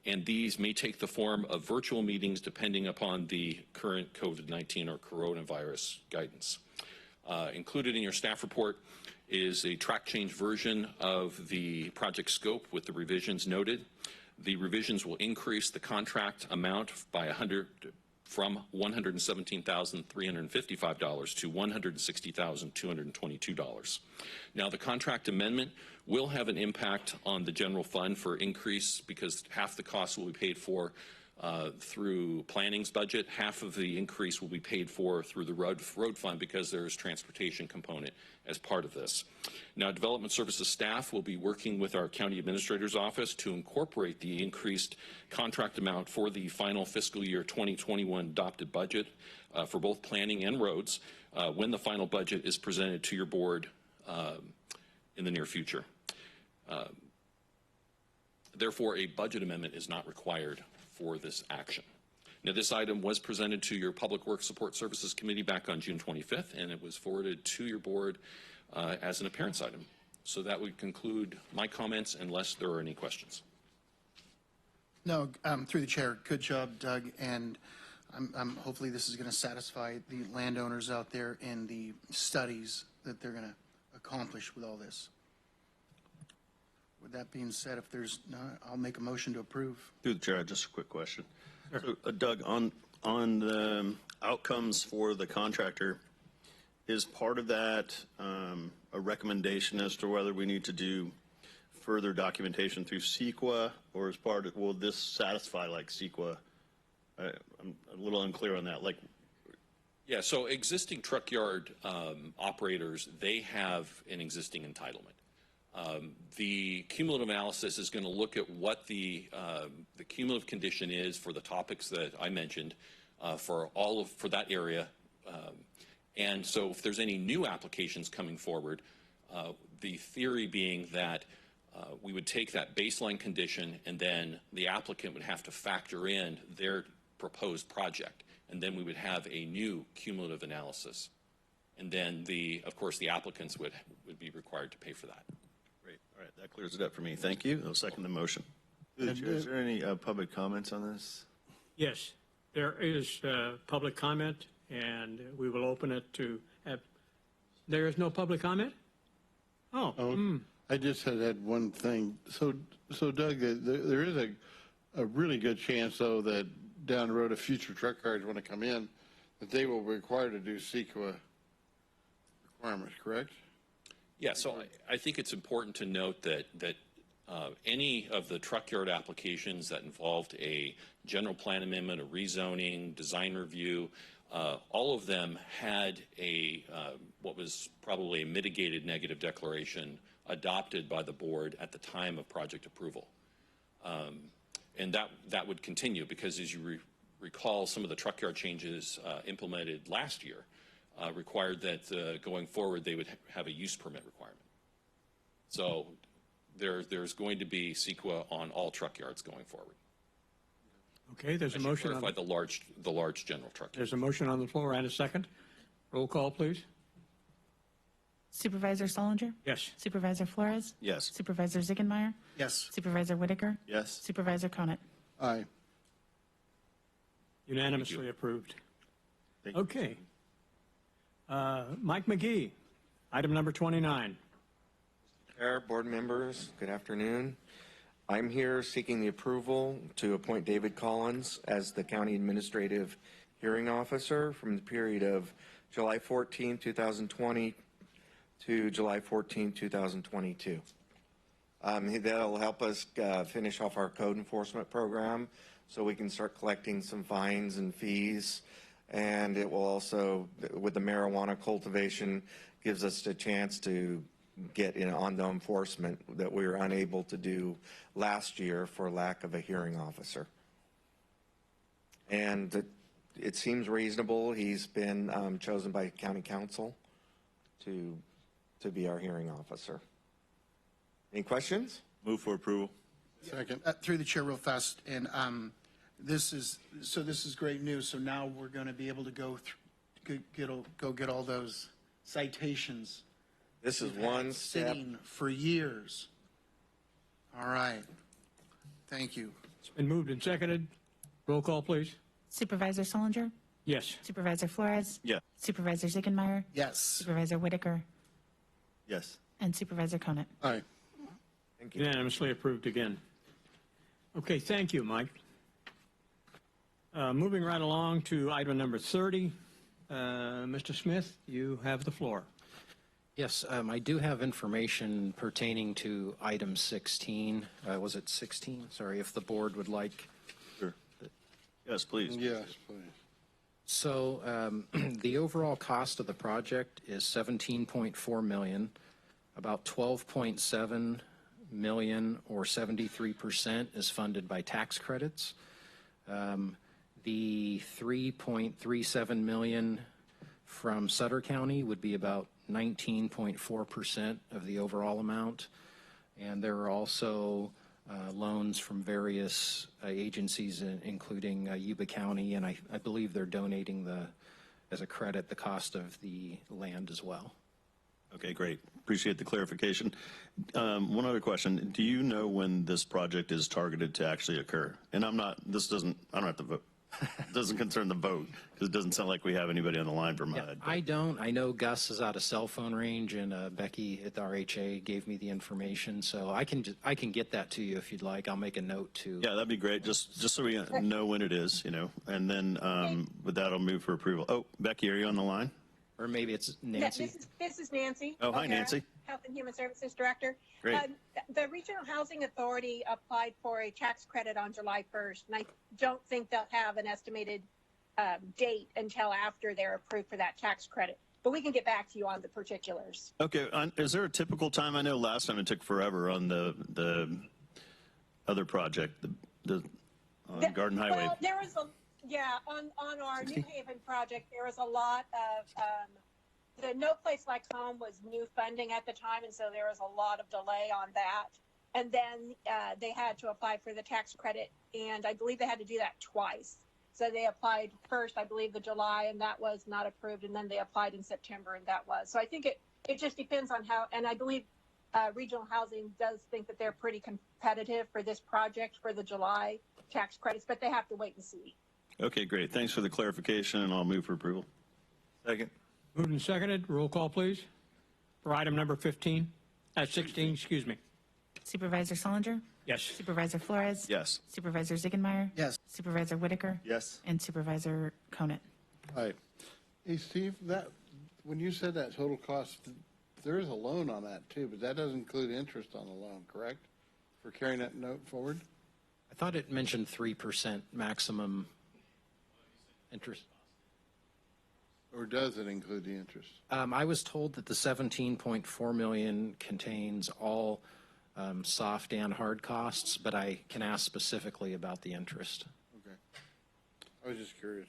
And these may take the form of virtual meetings depending upon the current COVID-19 or coronavirus guidance. Included in your staff report is a track change version of the project scope with the revisions noted. The revisions will increase the contract amount by from $117,355 to $160,222. Now, the contract amendment will have an impact on the general fund for increase because half the cost will be paid for through planning's budget. Half of the increase will be paid for through the road fund because there is transportation component as part of this. Now, Development Services staff will be working with our County Administrator's Office to incorporate the increased contract amount for the final fiscal year 2021 adopted budget for both planning and roads when the final budget is presented to your board in the near future. Therefore, a budget amendment is not required for this action. Now, this item was presented to your Public Works Support Services Committee back on June 25th, and it was forwarded to your board as an appearance item. So that would conclude my comments unless there are any questions. No, through the chair, good job, Doug, and I'm hopefully this is going to satisfy the landowners out there in the studies that they're going to accomplish with all this. With that being said, if there's none, I'll make a motion to approve. Through the chair, just a quick question. So, Doug, on the outcomes for the contractor, is part of that a recommendation as to whether we need to do further documentation through CEQA, or is part of, will this satisfy like CEQA? I'm a little unclear on that. Like, Yeah, so existing truck yard operators, they have an existing entitlement. The cumulative analysis is going to look at what the cumulative condition is for the topics that I mentioned for that area. And so if there's any new applications coming forward, the theory being that we would take that baseline condition and then the applicant would have to factor in their proposed project. And then we would have a new cumulative analysis. And then of course, the applicants would be required to pay for that. Great. All right, that clears it up for me. Thank you. I'll second the motion. Is there any public comments on this? Yes, there is public comment, and we will open it to there is no public comment? I just had one thing. So Doug, there is a really good chance, though, that down the road, if future truck yards want to come in, that they will be required to do CEQA requirements, correct? Yeah, so I think it's important to note that any of the truck yard applications that involved a general plan amendment, a rezoning, design review, all of them had what was probably a mitigated negative declaration adopted by the board at the time of project approval. And that would continue because, as you recall, some of the truck yard changes implemented last year required that going forward they would have a use permit requirement. So there's going to be CEQA on all truck yards going forward. Okay, there's a motion. Clarify the large general truck yards. There's a motion on the floor and a second. Roll call, please. Supervisor Solinger? Yes. Supervisor Flores? Yes. Supervisor Ziegenmeyer? Yes. Supervisor Whitaker? Yes. Supervisor Conant? Aye. Unanimously approved. Thank you. Okay. Mike McGee, item number 29. Chair, board members, good afternoon. I'm here seeking the approval to appoint David Collins as the County Administrative Hearing Officer from the period of July 14, 2020 to July 14, 2022. That'll help us finish off our code enforcement program so we can start collecting some fines and fees. And it will also, with the marijuana cultivation, gives us a chance to get on the enforcement that we were unable to do last year for lack of a hearing officer. And it seems reasonable. He's been chosen by County Council to be our hearing officer. Any questions? Move for approval. Second. Through the chair real fast, and this is great news. So now we're going to be able to go get all those citations. This is one step. Sitting for years. All right. Thank you. It's been moved and seconded. Roll call, please. Supervisor Solinger? Yes. Supervisor Flores? Yeah. Supervisor Ziegenmeyer? Yes. Supervisor Whitaker? Yes. And Supervisor Conant? Aye. Thank you. Unanimously approved again. Okay, thank you, Mike. Moving right along to item number 30. Mr. Smith, you have the floor. Yes, I do have information pertaining to item 16. Was it 16? Sorry, if the board would like. Sure. Yes, please. Yes, please. So the overall cost of the project is $17.4 million. About $12.7 million, or 73%, is funded by tax credits. The $3.37 million from Sutter County would be about 19.4% of the overall amount. And there are also loans from various agencies, including Yuba County, and I believe they're donating as a credit the cost of the land as well. Okay, great. Appreciate the clarification. One other question. Do you know when this project is targeted to actually occur? And I don't have to vote. It doesn't concern the vote because it doesn't sound like we have anybody on the line for MUD. I don't. I know Gus is out of cell phone range, and Becky at the RHA gave me the information, so I can get that to you if you'd like. I'll make a note to. Yeah, that'd be great. Just so we know when it is, and then with that, I'll move for approval. Oh, Becky, are you on the line? Or maybe it's Nancy. Yeah, this is Nancy. Oh, hi, Nancy. Health and Human Services Director. Great. The Regional Housing Authority applied for a tax credit on July 1st, and I don't think they'll have an estimated date until after they're approved for that tax credit. But we can get back to you on the particulars. Okay, is there a typical time? I know last time it took forever on the other project, the Garden Highway. Well, there was on our New Haven project, there was a lot of, the No Place Like Home was new funding at the time, and so there was a lot of delay on that. And then they had to apply for the tax credit, and I believe they had to do that twice. So they applied first, I believe, the July, and that was not approved, and then they applied in September, and that was. So I think it just depends on how, and I believe Regional Housing does think that they're pretty competitive for this project for the July tax credits, but they have to wait and see. Okay, great. Thanks for the clarification, and I'll move for approval. Second. Moved and seconded. Roll call, please. For item number 16, 16, excuse me. Supervisor Solinger? Yes. Supervisor Flores? Yes. Supervisor Ziegenmeyer? Yes. Supervisor Whitaker? Yes. And Supervisor Conant? All right. Hey, Steve, when you said that total cost, there is a loan on that too, but that doesn't include interest on the loan, correct? For carrying that note forward? I thought it mentioned 3% maximum interest. Or does it include the interest? I was told that the 17.4 million contains all soft and hard costs, but I can ask specifically about the interest. Okay. I was just curious.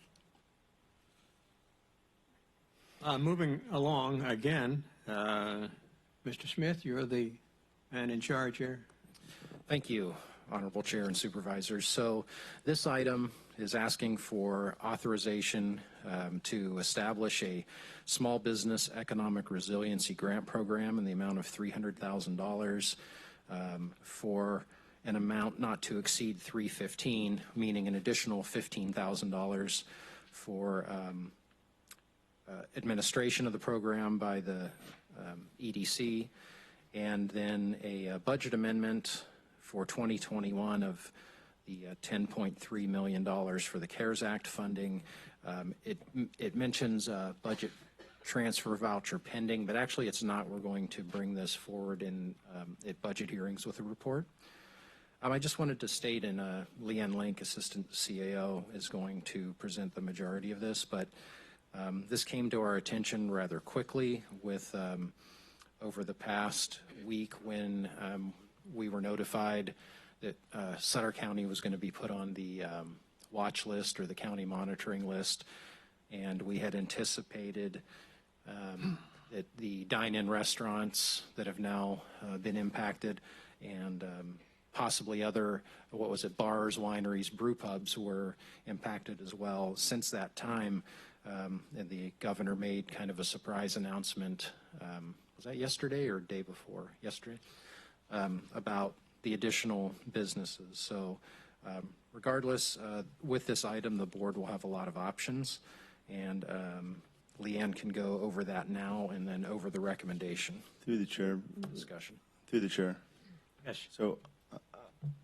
Moving along again, Mr. Smith, you're the man in charge here. Thank you, Honorable Chair and Supervisors. So this item is asking for authorization to establish a small business economic resiliency grant program in the amount of $300,000 for an amount not to exceed $315,000, meaning an additional $15,000 for administration of the program by the EDC, and then a budget amendment for 2021 of the $10.3 million for the CARES Act funding. It mentions budget transfer voucher pending, but actually it's not. We're going to bring this forward in at budget hearings with a report. I just wanted to state, and Leanne Link, Assistant CAO, is going to present the majority of this, but this came to our attention rather quickly with over the past week when we were notified that Sutter County was going to be put on the watch list or the county monitoring list, and we had anticipated that the dine-in restaurants that have now been impacted and possibly other, bars, wineries, brew pubs were impacted as well. Since that time, and the governor made kind of a surprise announcement, was that yesterday or day before? Yesterday, about the additional businesses. So regardless, with this item, the board will have a lot of options, and Leanne can go over that now and then over the recommendation. Through the chair. Discussion. Through the chair. Yes. So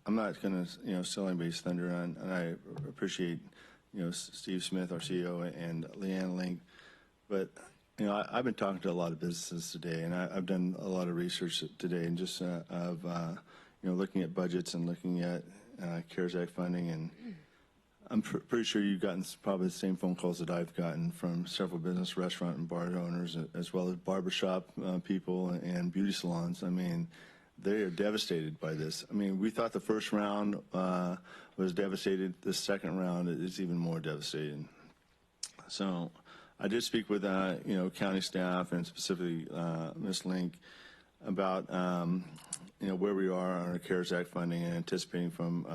I'm not going to, steal anybody's thunder, and I appreciate, Steve Smith, our CEO, and Leanne Link. But, I've been talking to a lot of businesses today, and I've done a lot of research today, and just looking at budgets and looking at CARES Act funding, and I'm pretty sure you've gotten probably the same phone calls that I've gotten from several business, restaurant, and bar owners, as well as barbershop people and beauty salons. I mean, they are devastated by this. I mean, we thought the first round was devastated. The second round is even more devastating. So I did speak with, county staff and specifically Ms. Link about, where we are on our CARES Act funding and anticipating from,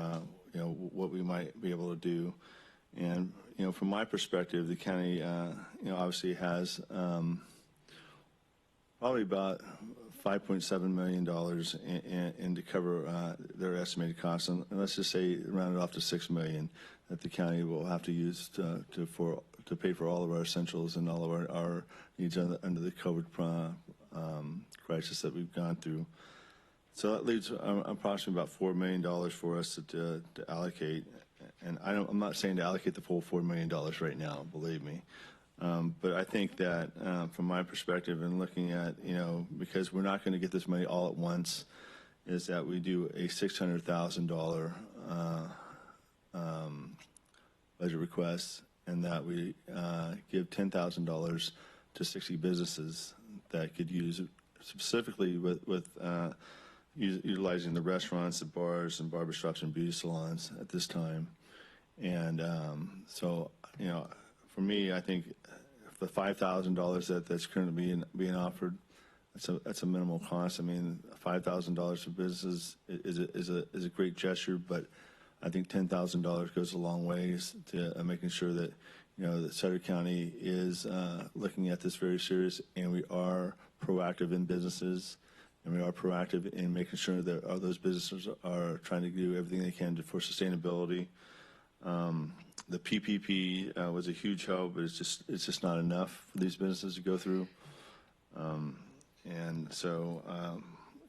what we might be able to do. And, from my perspective, the county, obviously has probably about $5.7 million in to cover their estimated costs, and let's just say round it off to $6 million that the county will have to use to pay for all of our essentials and all of our needs under the COVID crisis that we've gone through. So that leaves approximately about $4 million for us to allocate, and I'm not saying to allocate the full $4 million right now, believe me. But I think that from my perspective and looking at, because we're not going to get this money all at once, is that we do a $600,000 budget request and that we give $10,000 to 60 businesses that could use it, specifically with utilizing the restaurants, the bars, and barbershops and beauty salons at this time. And so, you know, for me, I think the $5,000 that's currently being offered, that's a minimal cost. I mean, $5,000 for businesses is a great gesture, but I think $10,000 goes a long ways to making sure that, you know, that Sutter County is looking at this very serious, and we are proactive in businesses, and we are proactive in making sure that all those businesses are trying to do everything they can for sustainability. The PPP was a huge help, but it's just not enough for these businesses to go through. And so,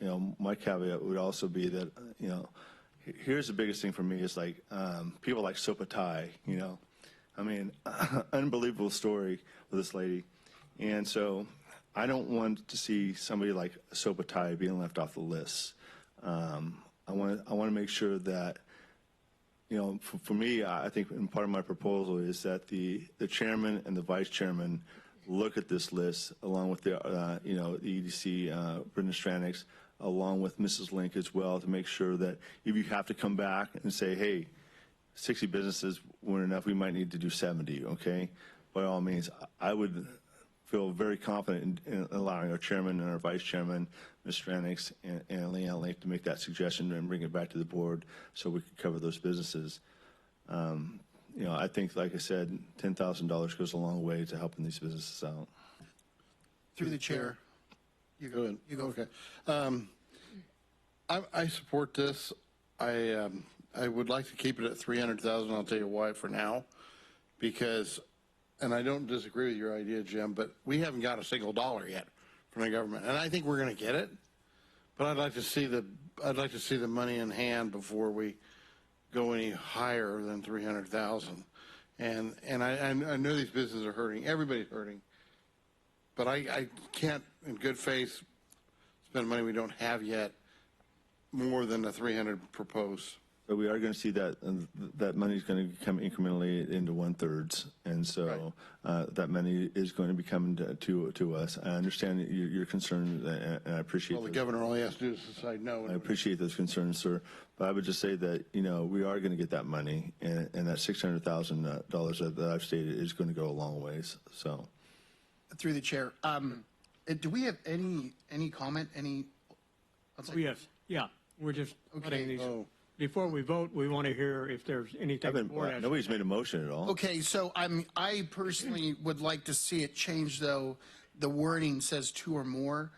you know, my caveat would also be that, you know, here's the biggest thing for me is like people like Sopatai, you know. I mean, unbelievable story with this lady. And so I don't want to see somebody like Sopatai being left off the list. I want to make sure that, you know, for me, I think part of my proposal is that the chairman and the vice chairman look at this list along with the, you know, the EDC, Brenda Stranix, along with Mrs. Link as well, to make sure that if you have to come back and say, hey, 60 businesses weren't enough, we might need to do 70, okay? By all means, I would feel very confident in allowing our chairman and our vice chairman, Ms. Stranix and Leanne Link, to make that suggestion and bring it back to the board so we could cover those businesses. You know, I think, like I said, $10,000 goes a long way to helping these businesses out. Through the chair. You go. Good. You go. Okay. I support this. I would like to keep it at 300,000. I'll tell you why for now, because, and I don't disagree with your idea, Jim, but we haven't got a single dollar yet from the government, and I think we're going to get it. But I'd like to see the money in hand before we go any higher than 300,000. And I know these businesses are hurting. Everybody's hurting. But I can't, in good faith, spend money we don't have yet more than the 300 proposed. But we are going to see that that money is going to come incrementally into 1/3, and so that money is going to be coming to us. I understand your concerns, and I appreciate. Well, the governor only has to do is decide no. I appreciate those concerns, sir. But I would just say that, you know, we are going to get that money, and that $600,000 that I've stated is going to go a long ways. So, Through the chair, do we have any comment? Oh, yes, yeah. We're just letting these. Before we vote, we want to hear if there's anything. Nobody's made a motion at all. Okay, so I personally would like to see it change, though. The wording says 2 or more.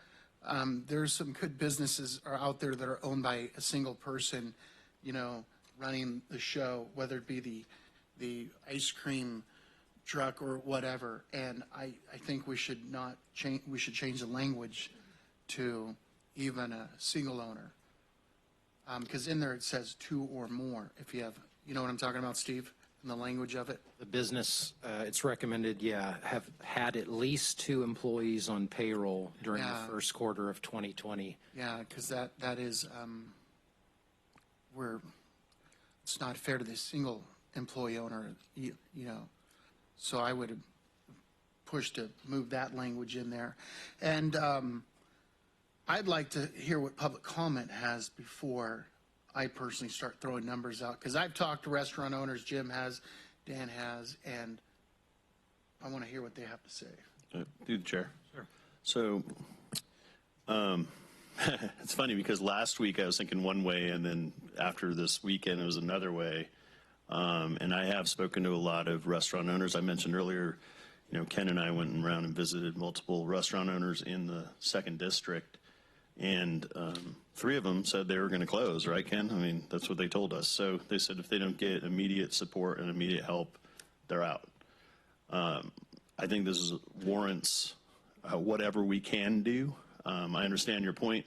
There's some good businesses are out there that are owned by a single person, you know, running the show, whether it be the ice cream truck or whatever. And I think we should not change. We should change the language to even a single owner. Because in there it says 2 or more. If you have, you know what I'm talking about, Steve, in the language of it? The business, it's recommended, have had at least 2 employees on payroll during the first quarter of 2020. Yeah, because that is where it's not fair to the single employee owner, you know. So I would push to move that language in there. And I'd like to hear what public comment has before I personally start throwing numbers out, because I've talked to restaurant owners, Jim has, Dan has, and I want to hear what they have to say. Through the chair. Sure. So it's funny because last week I was thinking one way, and then after this weekend it was another way. And I have spoken to a lot of restaurant owners. I mentioned earlier, you know, Ken and I went around and visited multiple restaurant owners in the 2nd District. And 3 of them said they were going to close, right, Ken? I mean, that's what they told us. So they said if they don't get immediate support and immediate help, they're out. I think this warrants whatever we can do. I understand your point,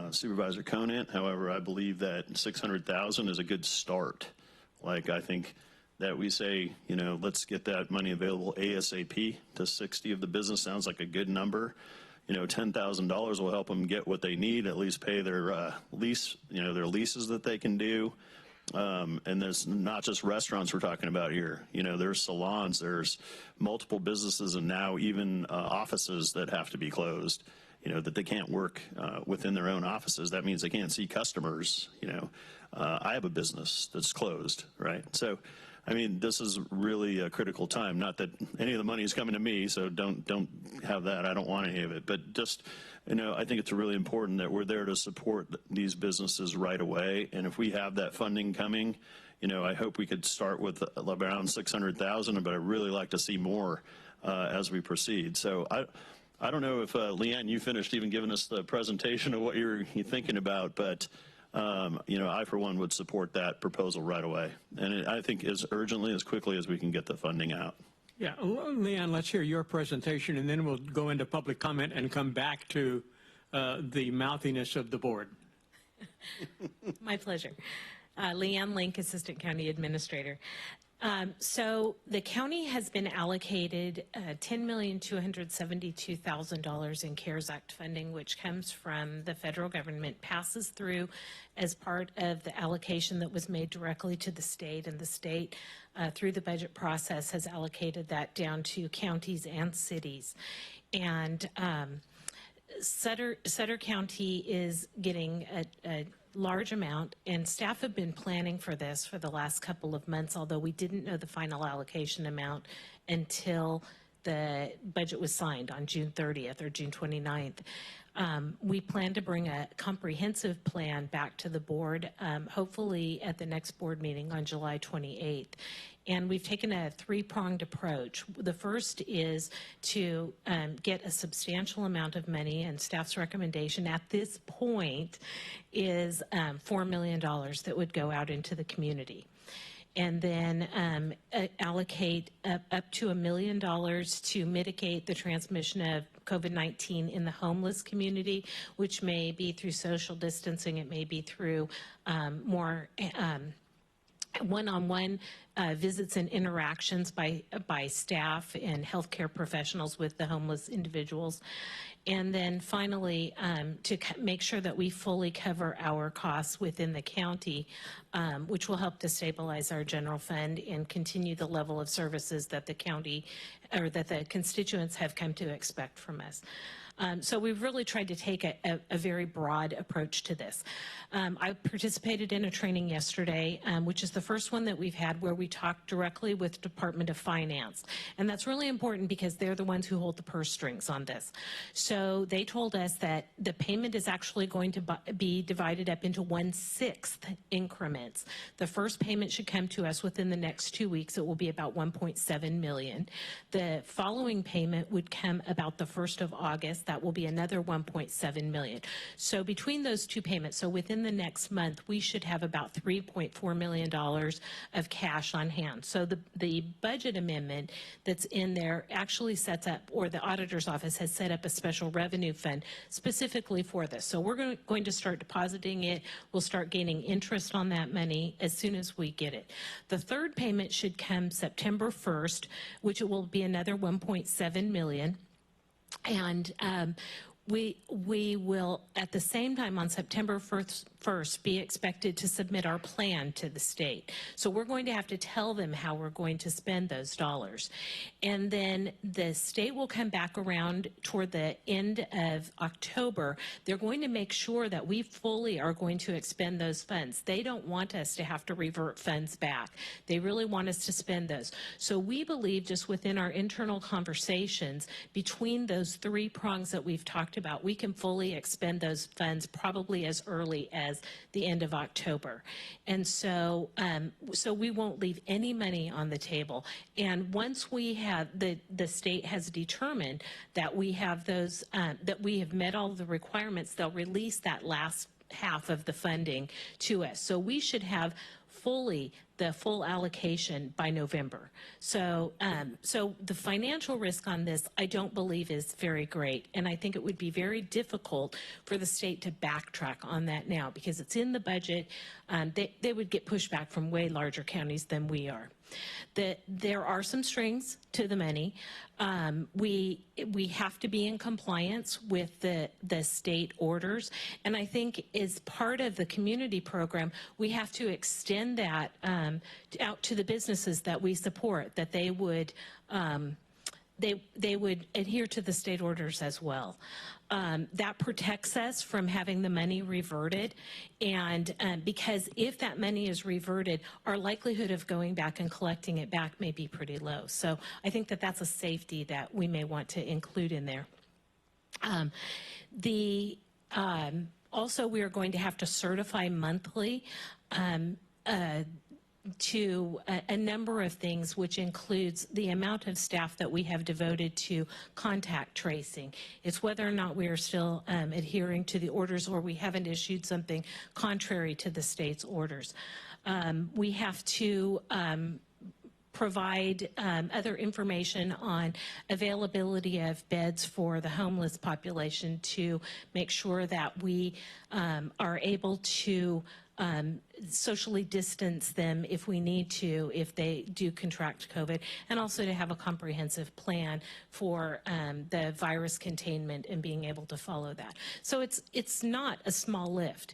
Supervisor Conant. However, I believe that $600,000 is a good start. Like, I think that we say, you know, let's get that money available ASAP to 60 of the business. Sounds like a good number. You know, $10,000 will help them get what they need, at least pay their lease, you know, their leases that they can do. And there's not just restaurants we're talking about here. You know, there's salons, there's multiple businesses, and now even offices that have to be closed, you know, that they can't work within their own offices. That means they can't see customers, you know. I have a business that's closed, right? So, I mean, this is really a critical time. Not that any of the money is coming to me, so don't have that. I don't want any of it. But just, you know, I think it's really important that we're there to support these businesses right away. And if we have that funding coming, you know, I hope we could start with around 600,000, but I'd really like to see more as we proceed. So I don't know if, Leanne, you finished even giving us the presentation of what you're thinking about, but you know, I, for one, would support that proposal right away. And I think as urgently, as quickly as we can get the funding out. Yeah, Leanne, let's hear your presentation, and then we'll go into public comment and come back to the mouthiness of the board. My pleasure. Leanne Link, Assistant County Administrator. So the county has been allocated $10,272,000 in CARES Act funding, which comes from the federal government, passes through as part of the allocation that was made directly to the state, and the state, through the budget process, has allocated that down to counties and cities. And Sutter County is getting a large amount, and staff have been planning for this for the last couple of months, although we didn't know the final allocation amount until the budget was signed on June 30th or June 29th. We plan to bring a comprehensive plan back to the board, hopefully at the next board meeting on July 28th. And we've taken a three-pronged approach. The first is to get a substantial amount of money, and staff's recommendation at this point is $4 million that would go out into the community. And then allocate up to $1 million to mitigate the transmission of COVID-19 in the homeless community, which may be through social distancing, it may be through more one-on-one visits and interactions by staff and healthcare professionals with the homeless individuals. And then finally, to make sure that we fully cover our costs within the county, which will help to stabilize our general fund and continue the level of services that the county or that the constituents have come to expect from us. So we've really tried to take a very broad approach to this. I participated in a training yesterday, which is the first one that we've had where we talked directly with Department of Finance. And that's really important because they're the ones who hold the purse strings on this. So they told us that the payment is actually going to be divided up into 1/6 increments. The first payment should come to us within the next 2 weeks. It will be about $1.7 million. The following payment would come about the 1st of August. That will be another $1.7 million. So between those two payments, so within the next month, we should have about $3.4 million of cash on hand. So the budget amendment that's in there actually sets up, or the auditor's office has set up a special revenue fund specifically for this. So we're going to start depositing it. We'll start gaining interest on that money as soon as we get it. The third payment should come September 1st, which will be another $1.7 million. And we will, at the same time on September 1st, be expected to submit our plan to the state. So we're going to have to tell them how we're going to spend those dollars. And then the state will come back around toward the end of October. They're going to make sure that we fully are going to expend those funds. They don't want us to have to revert funds back. They really want us to spend those. So we believe, just within our internal conversations, between those three prongs that we've talked about, we can fully expend those funds probably as early as the end of October. And so so we won't leave any money on the table. And once we have, the state has determined that we have those, that we have met all the requirements, they'll release that last half of the funding to us. So we should have the full allocation by November. So so the financial risk on this, I don't believe, is very great. And I think it would be very difficult for the state to backtrack on that now because it's in the budget. They would get pushback from way larger counties than we are. There are some strings to the money. We have to be in compliance with the state orders, and I think as part of the community program, we have to extend that out to the businesses that we support, that they would adhere to the state orders as well. That protects us from having the money reverted, and because if that money is reverted, our likelihood of going back and collecting it back may be pretty low. So I think that that's a safety that we may want to include in there. Also, we are going to have to certify monthly to a number of things, which includes the amount of staff that we have devoted to contact tracing. It's whether or not we are still adhering to the orders or we haven't issued something contrary to the state's orders. We have to provide other information on availability of beds for the homeless population to make sure that we are able to socially distance them if we need to, if they do contract COVID, and also to have a comprehensive plan for the virus containment and being able to follow that. So it's not a small lift,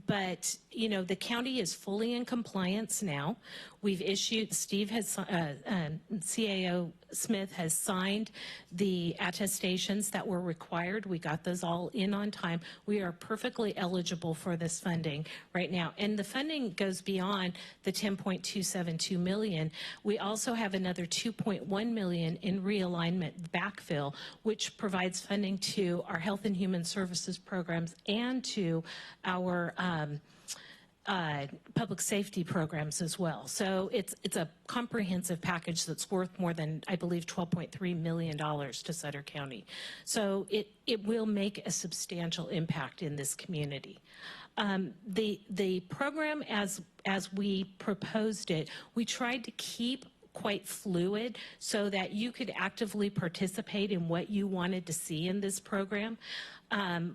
but you know, the county is fully in compliance now. We've issued, Steve has, CAO Smith has signed the attestations that were required. We got those all in on time. We are perfectly eligible for this funding right now. And the funding goes beyond the $10.272 million. We also have another $2.1 million in realignment backfill, which provides funding to our health and human services programs and to our public safety programs as well. So it's a comprehensive package that's worth more than, I believe, $12.3 million to Sutter County. So it will make a substantial impact in this community. The program, as we proposed it, we tried to keep quite fluid so that you could actively participate in what you wanted to see in this program.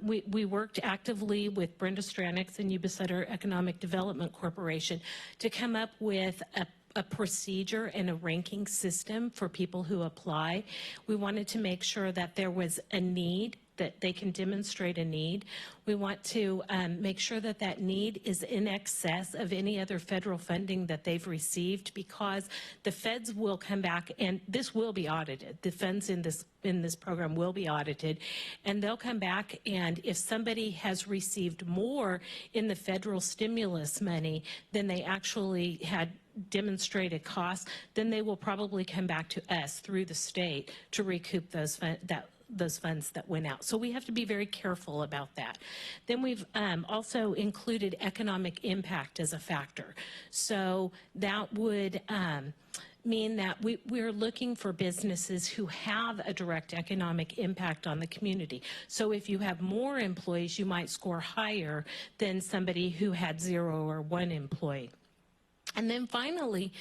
We worked actively with Brenda Stranix and Yuba Sutter Economic Development Corporation to come up with a procedure and a ranking system for people who apply. We wanted to make sure that there was a need, that they can demonstrate a need. We want to make sure that that need is in excess of any other federal funding that they've received, because the feds will come back, and this will be audited. The funds in this program will be audited, and they'll come back, and if somebody has received more in the federal stimulus money than they actually had demonstrated costs, then they will probably come back to us through the state to recoup those funds that went out. So we have to be very careful about that. Then we've also included economic impact as a factor. So that would mean that we're looking for businesses who have a direct economic impact on the community. So if you have more employees, you might score higher than somebody who had 0 or 1 employee. And then finally,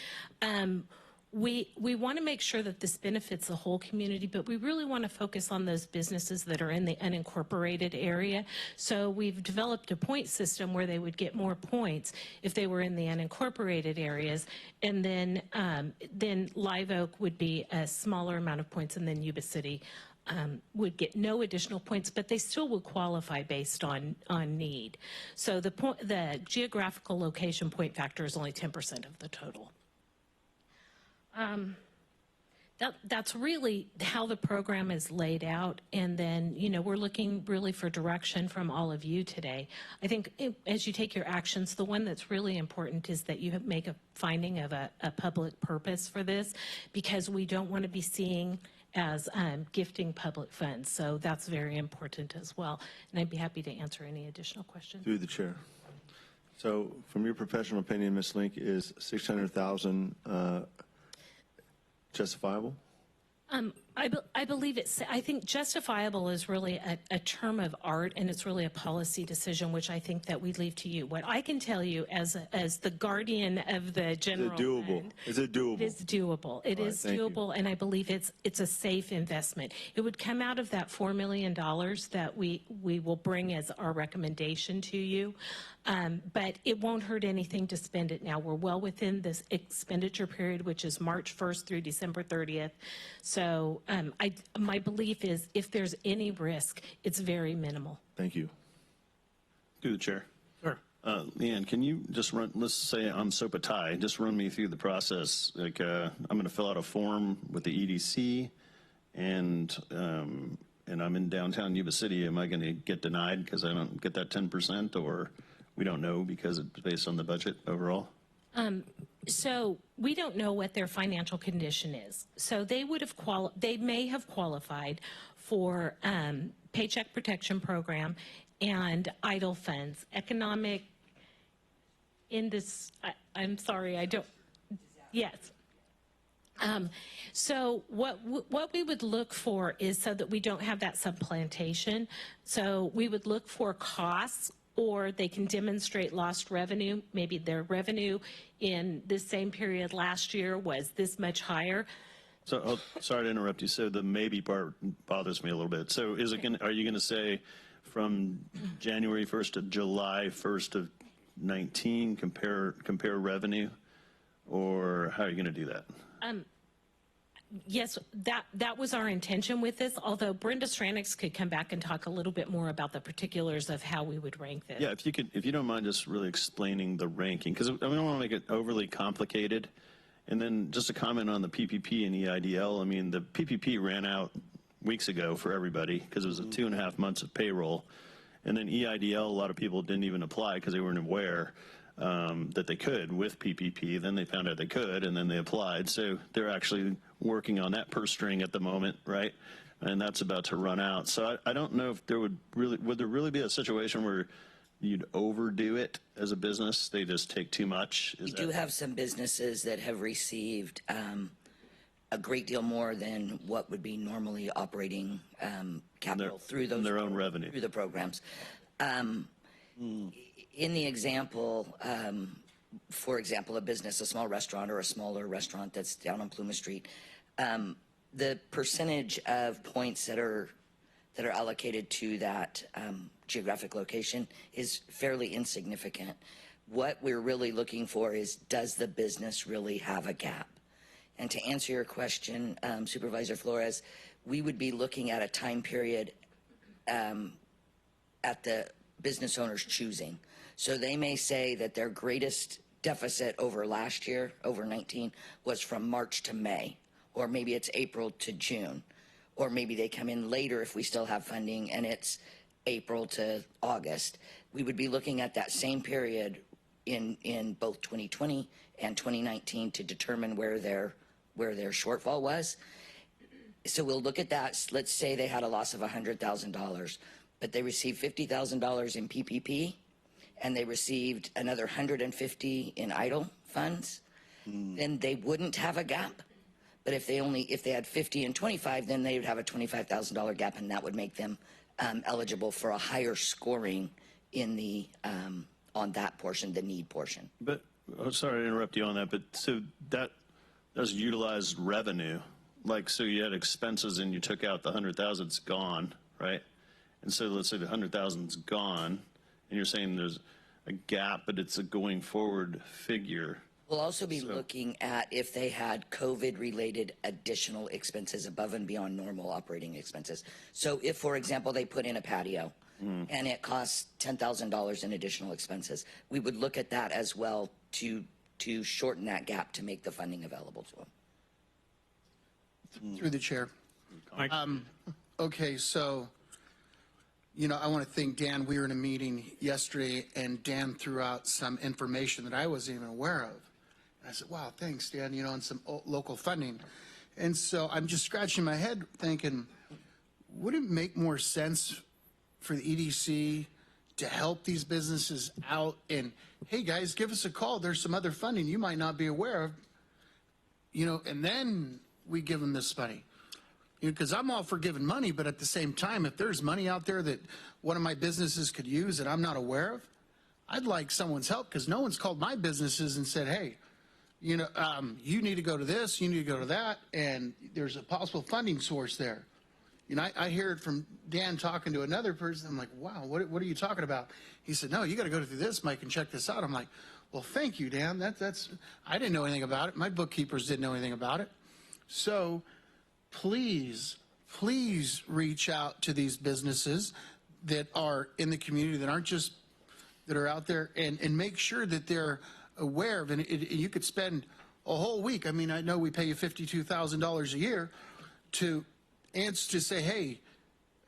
we want to make sure that this benefits the whole community, but we really want to focus on those businesses that are in the unincorporated area. So we've developed a point system where they would get more points if they were in the unincorporated areas, and then Live Oak would be a smaller amount of points, and then Yuba City would get no additional points, but they still would qualify based on need. So the geographical location point factor is only 10% of the total. That's really how the program is laid out, and then, you know, we're looking really for direction from all of you today. I think as you take your actions, the one that's really important is that you make a finding of a public purpose for this, because we don't want to be seeing as gifting public funds. So that's very important as well. And I'd be happy to answer any additional questions. Through the chair. So from your professional opinion, Ms. Link, is $600,000 justifiable? I believe I think justifiable is really a term of art, and it's really a policy decision, which I think that we leave to you. What I can tell you as the guardian of the general fund, Is it doable? it is doable. It is doable, and I believe it's a safe investment. It would come out of that $4 million that we will bring as our recommendation to you. But it won't hurt anything to spend it now. We're well within this expenditure period, which is March 1st through December 30th. So my belief is if there's any risk, it's very minimal. Thank you. Through the chair. Sure. Leanne, can you just run, let's say I'm SOPA tie, just run me through the process. Like, I'm going to fill out a form with the EDC, and I'm in downtown Yuba City. Am I going to get denied because I don't get that 10%, or we don't know because it's based on the budget overall? So we don't know what their financial condition is. So they would have they may have qualified for Paycheck Protection Program and EIDL funds, economic in this. I'm sorry, I don't. Yes. So what we would look for is so that we don't have that supplantation. So we would look for costs, or they can demonstrate lost revenue. Maybe their revenue in this same period last year was this much higher. So, sorry to interrupt you. So the maybe part bothers me a little bit. So is it are you going to say from January 1st to July 1st of 19, compare revenue, or how are you going to do that? Yes, that was our intention with this, although Brenda Stranix could come back and talk a little bit more about the particulars of how we would rank this. Yeah, if you don't mind just really explaining the ranking, because we don't want to make it overly complicated. And then just a comment on the PPP and EIDL. I mean, the PPP ran out weeks ago for everybody because it was 2.5 months of payroll. And then EIDL, a lot of people didn't even apply because they weren't aware that they could with PPP. Then they found out they could, and then they applied. So they're actually working on that purse string at the moment, right? And that's about to run out. So I don't know if there would there really be a situation where you'd overdo it as a business? They just take too much? We do have some businesses that have received a great deal more than what would be normally operating capital through those their own revenue through the programs. In the example, for example, a business, a small restaurant or a smaller restaurant that's down on Pluma Street, the percentage of points that are allocated to that geographic location is fairly insignificant. What we're really looking for is, does the business really have a gap? And to answer your question, Supervisor Flores, we would be looking at a time period at the business owner's choosing. So they may say that their greatest deficit over last year, over 19, was from March to May, or maybe it's April to June, or maybe they come in later if we still have funding and it's April to August. We would be looking at that same period in both 2020 and 2019 to determine where their shortfall was. So we'll look at that. Let's say they had a loss of $100,000, but they received $50,000 in PPP, and they received another $150 in EIDL funds. Then they wouldn't have a gap. But if they had 50 and 25, then they would have a $25,000 gap, and that would make them eligible for a higher scoring in the on that portion, the need portion. But sorry to interrupt you on that, but so that does utilize revenue. Like, so you had expenses and you took out the 100,000's gone, right? And so let's say the 100,000's gone, and you're saying there's a gap, but it's a going forward figure. We'll also be looking at if they had COVID-related additional expenses above and beyond normal operating expenses. So if, for example, they put in a patio and it costs $10,000 in additional expenses, we would look at that as well to shorten that gap to make the funding available to them. Through the chair. Okay, so, I want to thank Dan. We were in a meeting yesterday, and Dan threw out some information that I wasn't even aware of. And I said, wow, thanks, Dan, on some local funding. And so I'm just scratching my head thinking, would it make more sense for the EDC to help these businesses out and, hey, guys, give us a call. There's some other funding you might not be aware of, and then we give them this money. Because I'm all for giving money, but at the same time, if there's money out there that one of my businesses could use that I'm not aware of, I'd like someone's help, because no one's called my businesses and said, hey, you need to go to this, you need to go to that, and there's a possible funding source there. I hear it from Dan talking to another person. I'm like, wow, what are you talking about? He said, no, you got to go through this, Mike, and check this out. I'm like, well, thank you, Dan. That's I didn't know anything about it. My bookkeepers didn't know anything about it. So please reach out to these businesses that are in the community, that aren't just, that are out there, and make sure that they're aware of it. You could spend a whole week. I mean, I know we pay you $52,000 a year to say, hey,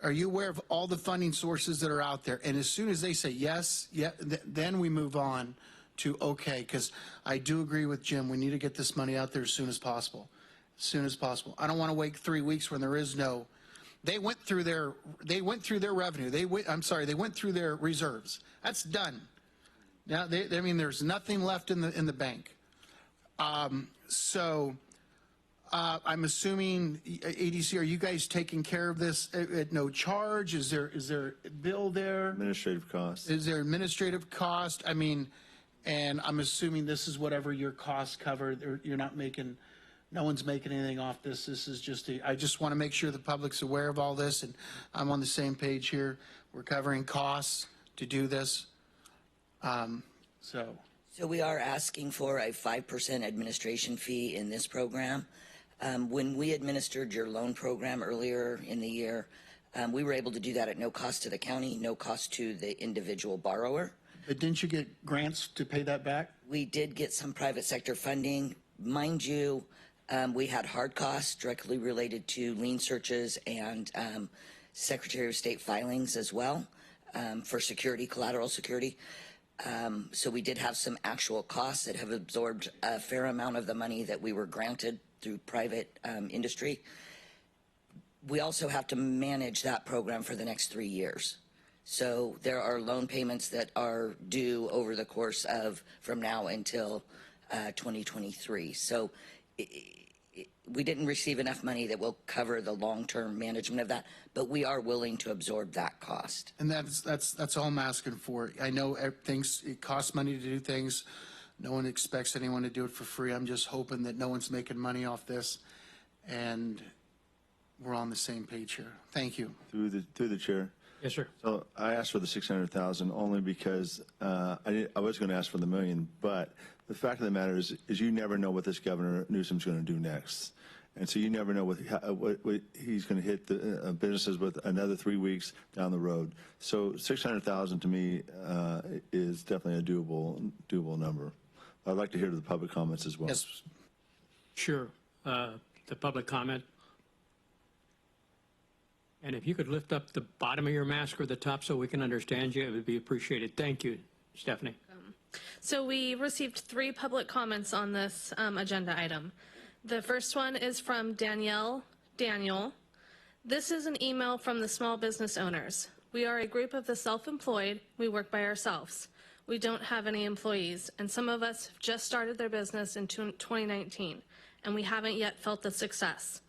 are you aware of all the funding sources that are out there? And as soon as they say yes, then we move on to okay, because I do agree with Jim. We need to get this money out there as soon as possible. As soon as possible. I don't want to wait 3 weeks when there is no. They went through their revenue. They went through their reserves. That's done. Now, there's nothing left in the bank. So I'm assuming, ADC, are you guys taking care of this at no charge? Is there a bill there? Administrative cost. Is there administrative cost? I mean, and I'm assuming this is whatever your costs cover. You're not making, no one's making anything off this. This is just I just want to make sure the public's aware of all this, and I'm on the same page here. We're covering costs to do this. So we are asking for a 5% administration fee in this program. When we administered your loan program earlier in the year, we were able to do that at no cost to the county, no cost to the individual borrower. But didn't you get grants to pay that back? We did get some private sector funding. Mind you, we had hard costs directly related to lien searches and Secretary of State filings as well for security, collateral security. So we did have some actual costs that have absorbed a fair amount of the money that we were granted through private industry. We also have to manage that program for the next 3 years. So there are loan payments that are due over the course of from now until 2023. So we didn't receive enough money that will cover the long-term management of that, but we are willing to absorb that cost. And that's all I'm asking for. I know it costs money to do things. No one expects anyone to do it for free. I'm just hoping that no one's making money off this, and we're on the same page here. Thank you. Through the chair. Yes, sir. So I asked for the 600,000 only because I was going to ask for the million, but the fact of the matter is you never know what this Governor Newsom's going to do next. And so you never know what he's going to hit the businesses with another 3 weeks down the road. So 600,000 to me is definitely a doable number. I'd like to hear the public comments as well. Yes. Sure. The public comment. And if you could lift up the bottom of your mask or the top so we can understand you, it would be appreciated. Thank you, Stephanie. So we received 3 public comments on this agenda item. The first one is from Danielle Daniel. This is an email from the small business owners. We are a group of the self-employed. We work by ourselves. We don't have any employees, and some of us have just started their business in 2019, and we haven't yet felt the success.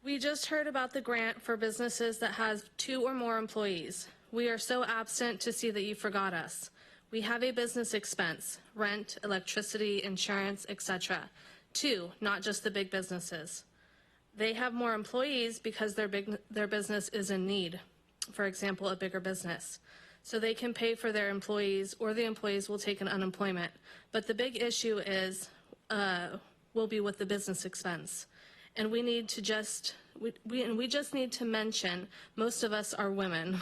We just heard about the grant for businesses that has 2 or more employees. We are so absent to see that you forgot us. We have a business expense, rent, electricity, insurance, etc. 2, not just the big businesses. They have more employees because their business is in need. For example, a bigger business. So they can pay for their employees, or the employees will take an unemployment. But the big issue is, will be with the business expense. And we need to we just need to mention, most of us are women.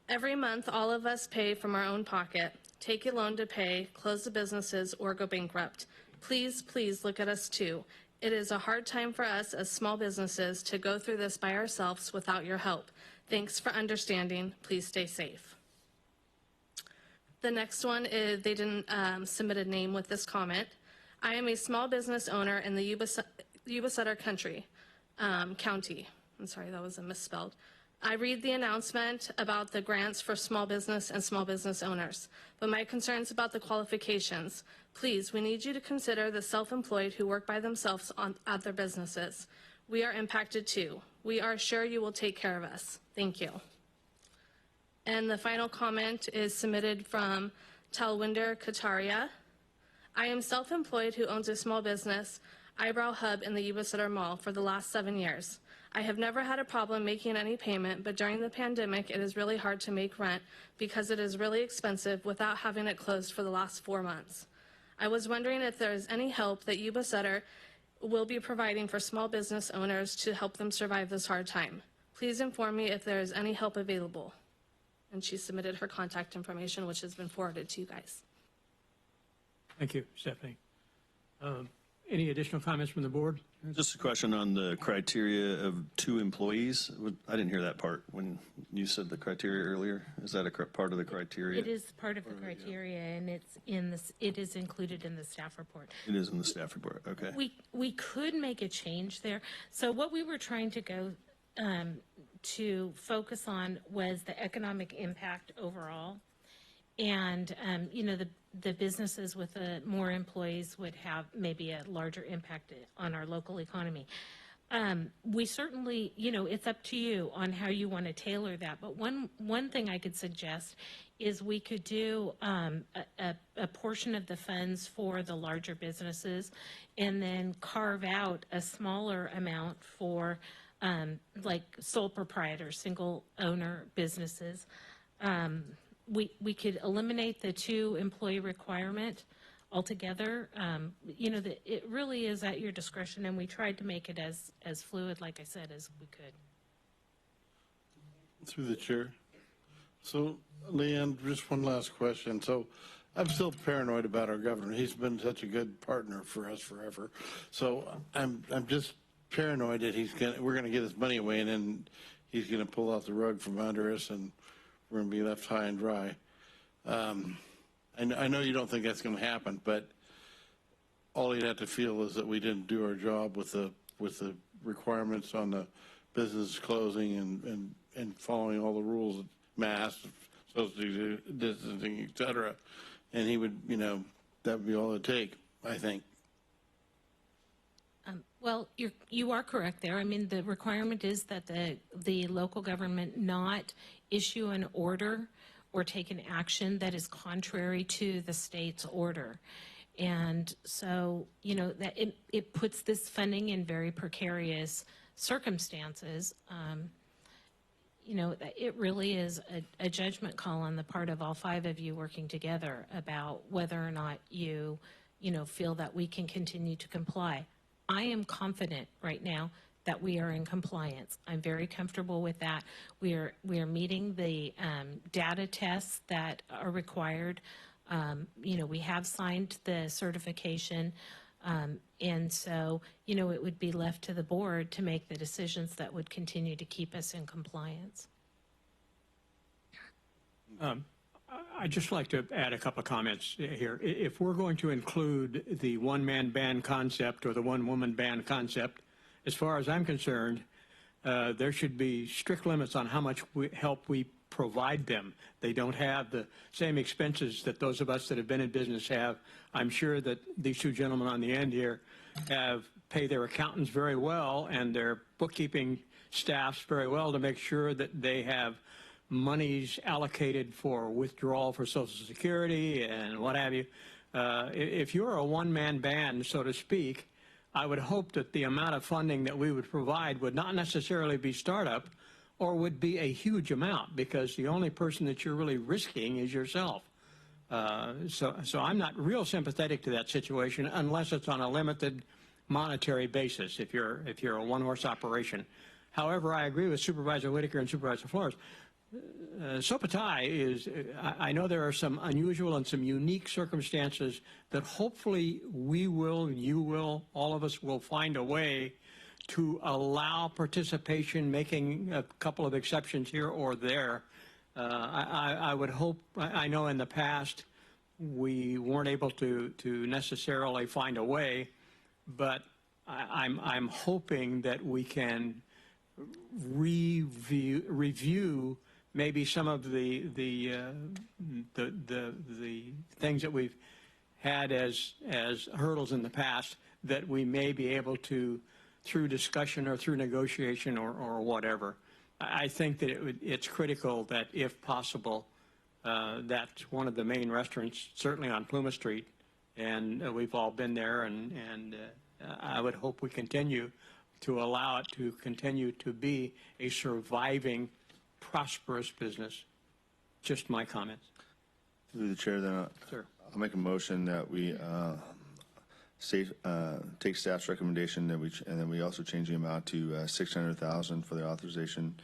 Every month, all of us pay from our own pocket, take a loan to pay, close the businesses, or go bankrupt. Please, please look at us too. It is a hard time for us as small businesses to go through this by ourselves without your help. Thanks for understanding. Please stay safe. The next one is, they didn't submit a name with this comment. I am a small business owner in the Sutter County. I'm sorry, that was a misspelled. I read the announcement about the grants for small business and small business owners, but my concern's about the qualifications. Please, we need you to consider the self-employed who work by themselves at their businesses. We are impacted too. We are sure you will take care of us. Thank you. And the final comment is submitted from Talwinder Kataria. I am self-employed who owns a small business, Eyebrow Hub in the Yuba Sutter Mall, for the last 7 years. I have never had a problem making any payment, but during the pandemic, it is really hard to make rent because it is really expensive without having it closed for the last 4 months. I was wondering if there is any help that Yuba Sutter will be providing for small business owners to help them survive this hard time. Please inform me if there is any help available. And she submitted her contact information, which has been forwarded to you guys. Thank you, Stephanie. Any additional comments from the board? Just a question on the criteria of 2 employees. I didn't hear that part when you said the criteria earlier. Is that a part of the criteria? It is part of the criteria, and it is included in the staff report. It is in the staff report. Okay. We could make a change there. So what we were trying to go to focus on was the economic impact overall. And, the businesses with more employees would have maybe a larger impact on our local economy. We certainly, it's up to you on how you want to tailor that. But one thing I could suggest is we could do a portion of the funds for the larger businesses and then carve out a smaller amount for like sole proprietors, single owner businesses. We could eliminate the 2 employee requirement altogether. It really is at your discretion, and we tried to make it as fluid, like I said, as we could. Through the chair. So, Leanne, just one last question. So, I'm still paranoid about our governor. He's been such a good partner for us forever. So, I'm just paranoid that we're gonna get his money away, and then he's gonna pull out the rug from under us, and we're going to be left high and dry. I know you don't think that's going to happen, but all you'd have to feel is that we didn't do our job with the requirements on the business closing and following all the rules, masks, social distancing, et cetera. And he would, that would be all it'd take, I think. Well, you are correct there. I mean, the requirement is that the local government not issue an order or take an action that is contrary to the state's order. And so, that it puts this funding in very precarious circumstances. It really is a judgment call on the part of all 5 of you working together about whether or not you feel that we can continue to comply. I am confident right now that we are in compliance. I'm very comfortable with that. We are meeting the data tests that are required. We have signed the certification, and so it would be left to the board to make the decisions that would continue to keep us in compliance. I'd just like to add a couple of comments here. If we're going to include the one-man band concept or the one-woman band concept, as far as I'm concerned, there should be strict limits on how much help we provide them. They don't have the same expenses that those of us that have been in business have. I'm sure that these 2 gentlemen on the end here pay their accountants very well and their bookkeeping staffs very well to make sure that they have monies allocated for withdrawal for Social Security and what have you. If you're a one-man band, so to speak, I would hope that the amount of funding that we would provide would not necessarily be startup or would be a huge amount, because the only person that you're really risking is yourself. So I'm not real sympathetic to that situation unless it's on a limited monetary basis, if you're a one-horse operation. However, I agree with Supervisor Whitaker and Supervisor Flores. Sopatai is, I know there are some unusual and some unique circumstances that hopefully we will, you will, all of us will find a way to allow participation, making a couple of exceptions here or there. I would hope, I know in the past we weren't able to necessarily find a way, but I'm hoping that we can review maybe some of the things that we've had as hurdles in the past that we may be able to, through discussion or through negotiation or whatever. I think that it's critical that, if possible, that's one of the main restaurants, certainly on Plymouth Street, and we've all been there, and I would hope we continue to allow it to continue to be a surviving, prosperous business. Just my comments. Through the chair, then Sir. I'll make a motion that we take staff's recommendation that and then we also change the amount to $600,000 for the authorization,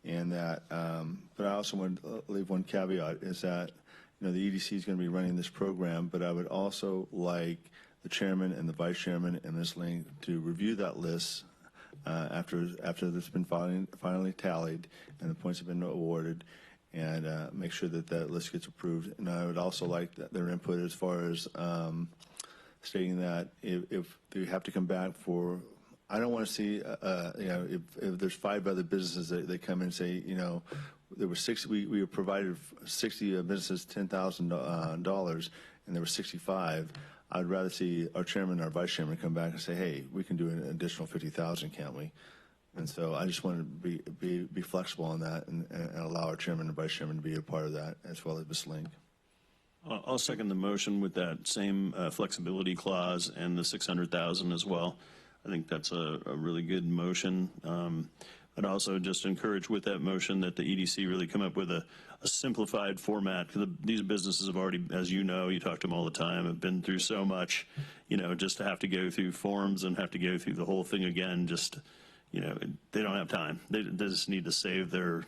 and that. But I also want to leave one caveat: is that the EDC is going to be running this program, but I would also like the chairman and the vice chairman and Ms. Ling to review that list after it's been finally tallied and the points have been awarded, and make sure that that list gets approved. And I would also like their input as far as stating that if they have to come back for, I don't want to see, if there's 5 other businesses that they come in and say, there were 60, we provided 60 businesses $10,000 and there were 65. I'd rather see our chairman and our vice chairman come back and say, hey, we can do an additional 50,000, can't we? And so I just want to be flexible on that and allow our chairman and vice chairman to be a part of that, as well as Ms. Link. I'll second the motion with that same flexibility clause and the 600,000 as well. I think that's a really good motion. I'd also just encourage with that motion that the EDC really come up with a simplified format, because these businesses have already, as you know, you talk to them all the time, have been through so much, just to have to go through forms and have to go through the whole thing again, just, they don't have time. They just need to save their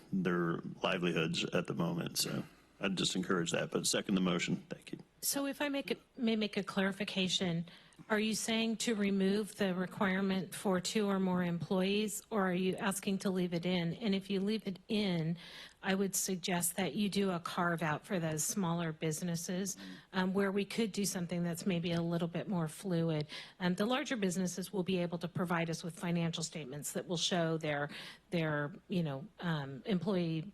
livelihoods at the moment. So I'd just encourage that, but second the motion. Thank you. So if I may make a clarification, are you saying to remove the requirement for 2 or more employees, or are you asking to leave it in? And if you leave it in, I would suggest that you do a carve out for those smaller businesses where we could do something that's maybe a little bit more fluid. The larger businesses will be able to provide us with financial statements that will show their employee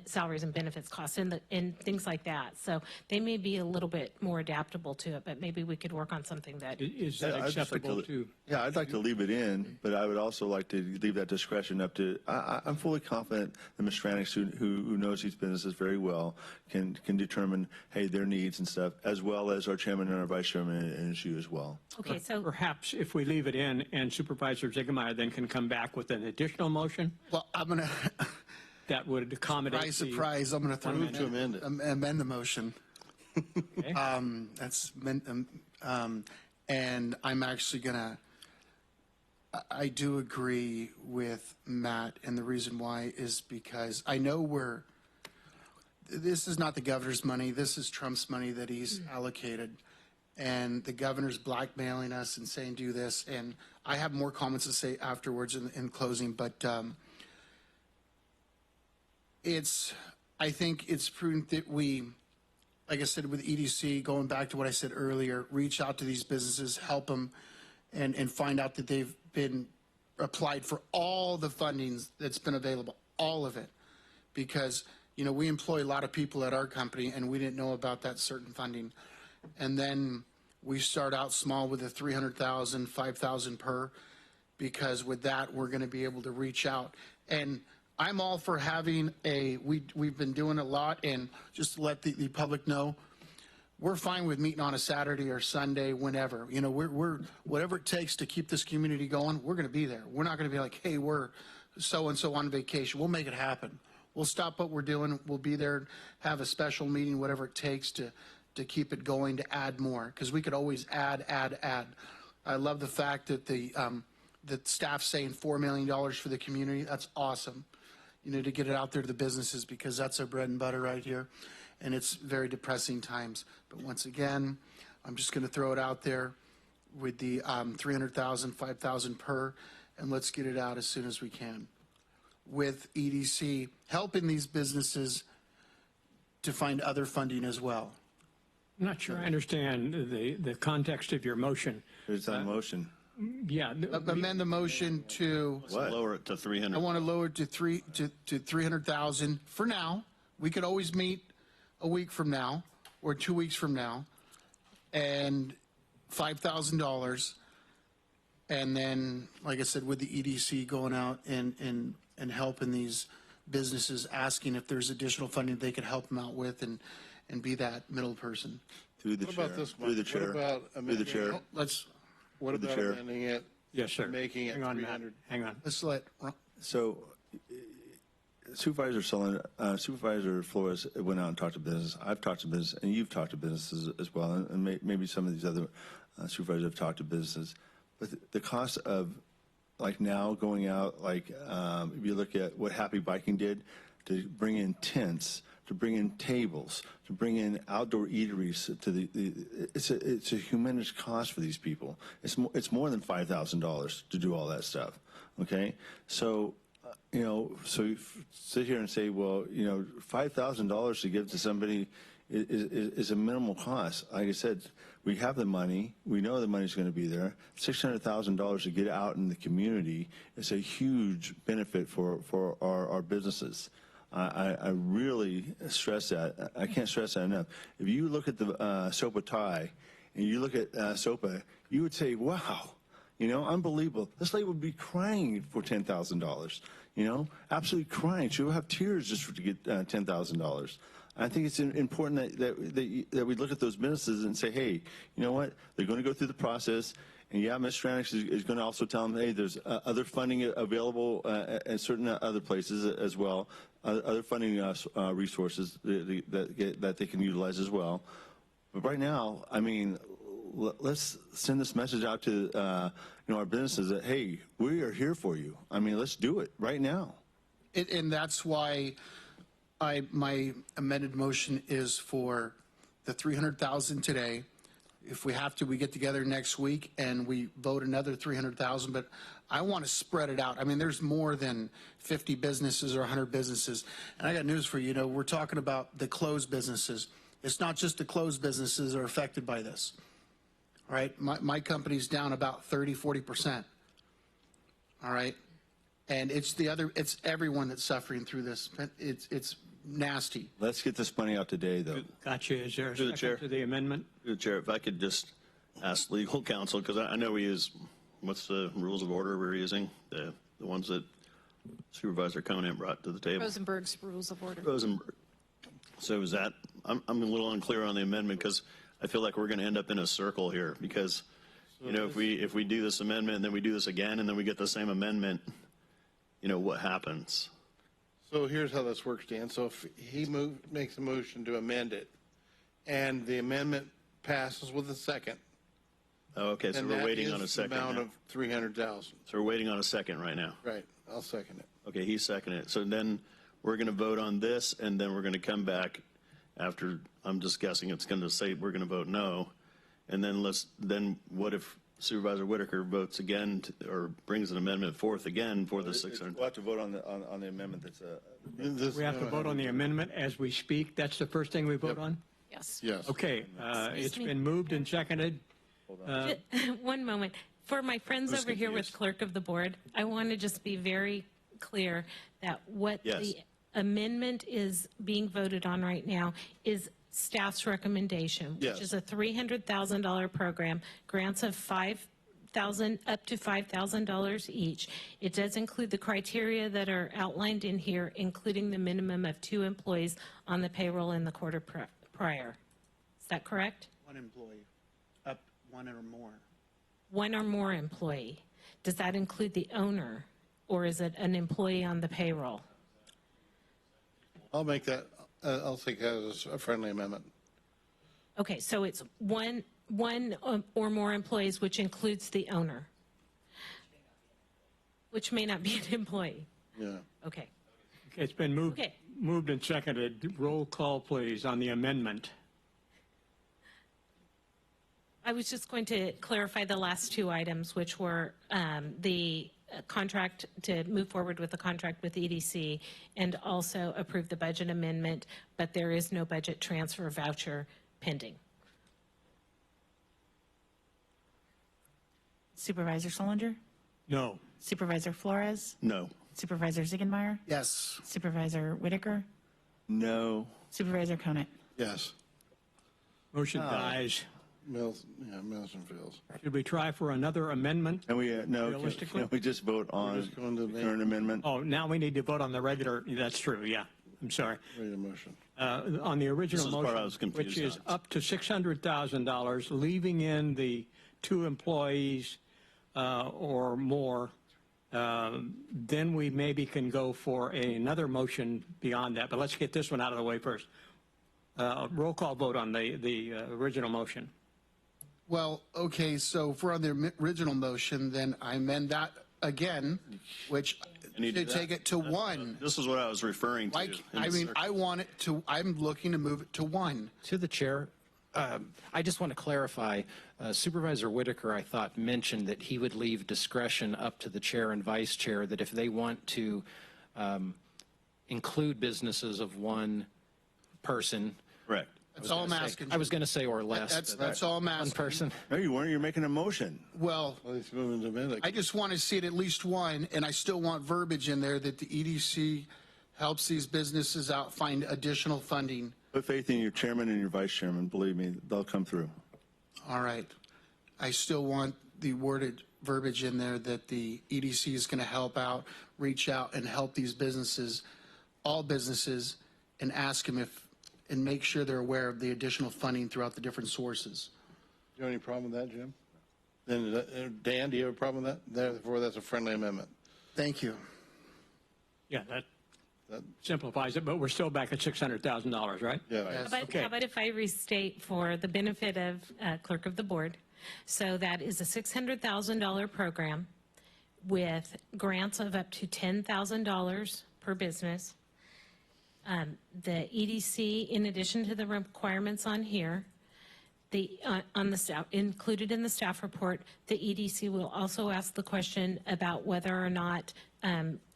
salaries and benefits costs and things like that. So they may be a little bit more adaptable to it, but maybe we could work on something that is that acceptable to. Yeah, I'd like to leave it in, but I would also like to leave that discretion up to. I'm fully confident that Ms. Stranick, who knows these businesses very well, can determine, hey, their needs and stuff, as well as our chairman and our vice chairman and you as well. Okay, so perhaps if we leave it in and Supervisor Ziegemeier then can come back with an additional motion. Well, I'm going to. That would accommodate. Surprise! I'm going to move to amend it. Amend the motion. Okay. And I'm actually going to. I do agree with Matt, and the reason why is because I know this is not the governor's money. This is Trump's money that he's allocated, and the governor's blackmailing us and saying do this. And I have more comments to say afterwards in closing, but. I think it's prudent that we, like I said, with EDC, going back to what I said earlier, reach out to these businesses, help them, and find out that they've been applied for all the fundings that's been available, all of it. Because, we employ a lot of people at our company, and we didn't know about that certain funding. And then we start out small with a $300,000, $5,000 per, because with that, we're going to be able to reach out. And I'm all for having we've been doing a lot, and just to let the public know, we're fine with meeting on a Saturday or Sunday, whenever. We're whatever it takes to keep this community going, we're going to be there. We're not going to be like, hey, we're so-and-so on vacation. We'll make it happen. We'll stop what we're doing. We'll be there, have a special meeting, whatever it takes to keep it going, to add more, because we could always add. I love the fact that the staff's saying $4 million for the community. That's awesome. To get it out there to the businesses, because that's our bread and butter right here. And it's very depressing times. But once again, I'm just going to throw it out there with the $300,000, $5,000 per, and let's get it out as soon as we can. With EDC helping these businesses to find other funding as well. I'm not sure I understand the context of your motion. It's on motion. Yeah. amend the motion to, Lower it to 300. I want to lower it to 300,000 for now. We could always meet a week from now or 2 weeks from now, and $5,000. And then, like I said, with the EDC going out and helping these businesses, asking if there's additional funding they could help them out with and be that middle person. Through the What chair. about this Through the one? chair. What about Through the amending chair. it? Let's, What Through the about chair. amending it? Yes, sir. Making it Hang on, Matt. 300. Hang on. let's let, So Supervisor Flores went out and talked to business. I've talked to business, and you've talked to businesses as well, and maybe some of these other supervisors have talked to businesses. But the cost of, like now, going out, like if you look at what Happy Biking did to bring in tents, to bring in tables, to bring in outdoor eateries, it's a humongous cost for these people. It's more than $5,000 to do all that stuff. Okay, so. So you sit here and say, well, $5,000 to give to somebody is a minimal cost. Like I said, we have the money. We know the money's going to be there. $600,000 to get out in the community is a huge benefit for our businesses. I really stress that. I can't stress that enough. If you look at the SOPA tie and you look at SOPA, you would say, wow. Unbelievable. This lady would be crying for $10,000. Absolutely crying. She would have tears just to get $10,000. I think it's important that we look at those businesses and say, hey, you know what? They're going to go through the process. And yeah, Ms. Stranich is going to also tell them, hey, there's other funding available at certain other places as well, other funding resources that they can utilize as well. But right now, I mean, let's send this message out to our businesses that, hey, we are here for you. I mean, let's do it right now. and that's why my amended motion is for the 300,000 today. If we have to, we get together next week and we vote another 300,000, but I want to spread it out. I mean, there's more than 50 businesses or 100 businesses. And I got news for you. We're talking about the closed businesses. It's not just the closed businesses that are affected by this. All right, my company's down about 40%. All right, and it's everyone that's suffering through this. It's nasty. Let's get this money out today, though. Gotcha. Is there a Through the chair. second to the amendment? Through the chair, if I could just ask legal counsel, because I know we use, what's the rules of order we're using? The ones that Supervisor Conant brought to the table. Rosenberg's Rules of Order. Rosenberg. So is that, I'm a little unclear on the amendment because I feel like we're going to end up in a circle here because, if we do this amendment and then we do this again and then we get the same amendment, what happens? So here's how this works, Dan. So if he makes a motion to amend it and the amendment passes with a second. Oh, okay, so we're waiting on a second the amount now. of 300,000. So we're waiting on a second right now. Right. I'll second it. Okay, he's seconded it. So then we're going to vote on this and then we're going to come back after, I'm just guessing it's going to say we're going to vote no. And then what if Supervisor Whitaker votes again or brings an amendment forth again for the 600? We'll have to vote on the amendment that's. We have to vote on the amendment as we speak. That's the first thing we vote on? Yes. Yes. Okay, it's been moved and seconded. One moment. For my friends over here with clerk of the board, I want to just be very clear that what the amendment is being voted on right now is staff's recommendation, which is a $300,000 program, grants of $5,000 up to $5,000 each. It does include the criteria that are outlined in here, including the minimum of 2 employees on the payroll in the quarter prior. Is that correct? One employee, up one or more. 1 or more employee. Does that include the owner, or is it an employee on the payroll? I'll make that. I'll take that as a friendly amendment. Okay, so it's one or more employees, which includes the owner, which may not be an employee. Yeah. Okay. Okay, it's been moved, Okay. moved and seconded. Roll call, please, on the amendment. I was just going to clarify the last 2 items, which were the contract, to move forward with the contract with EDC, and also approve the budget amendment, but there is no budget transfer voucher pending. Supervisor Solinger? No. Supervisor Flores? No. Supervisor Ziegenmeyer? Yes. Supervisor Whitaker? No. Supervisor Conant? Yes. Motion dies. Mills and Fields. Should we try for another amendment? And we, no, Realistically? can we just vote on just going to the current amendment? Oh, now we need to vote on the regular, that's true, yeah. I'm sorry. Read a motion. On the original This is the part I was motion, confused which is on. up to $600,000, leaving in the 2 employees or more, then we maybe can go for another motion beyond that. But let's get this one out of the way first. Roll call vote on the original motion. Well, okay, so if we're on the original motion, then I amend that again, which And you do should that? take it to 1. This is what I was referring to. Like, in I the mean, circle. I want it to, I'm looking to move it to 1. To the chair, I just want to clarify, Supervisor Whitaker, I thought, mentioned that he would leave discretion up to the chair and vice chair, that if they want to include businesses of one person. Correct. That's all I'm asking. I was going to say or less. That's all I'm asking. One person. No, you weren't. You're making a motion. Well, Let's move into minute. I just want to see it at least 1, and I still want verbiage in there that the EDC helps these businesses out find additional funding. Put faith in your chairman and your vice chairman. Believe me, they'll come through. All right. I still want the worded verbiage in there that the EDC is going to help out, reach out and help these businesses, all businesses, and ask them if, and make sure they're aware of the additional funding throughout the different sources. Do you have any problem with that, Jim? Then, Dan, do you have a problem with that? Therefore, that's a friendly amendment. Thank you. Yeah, that simplifies it, but we're still back at $600,000, right? Yeah. Yes. How about if I restate for the benefit of clerk of the board? So that is a $600,000 program with grants of up to $10,000 per business. The EDC, in addition to the requirements on here, on the staff, included in the staff report, the EDC will also ask the question about whether or not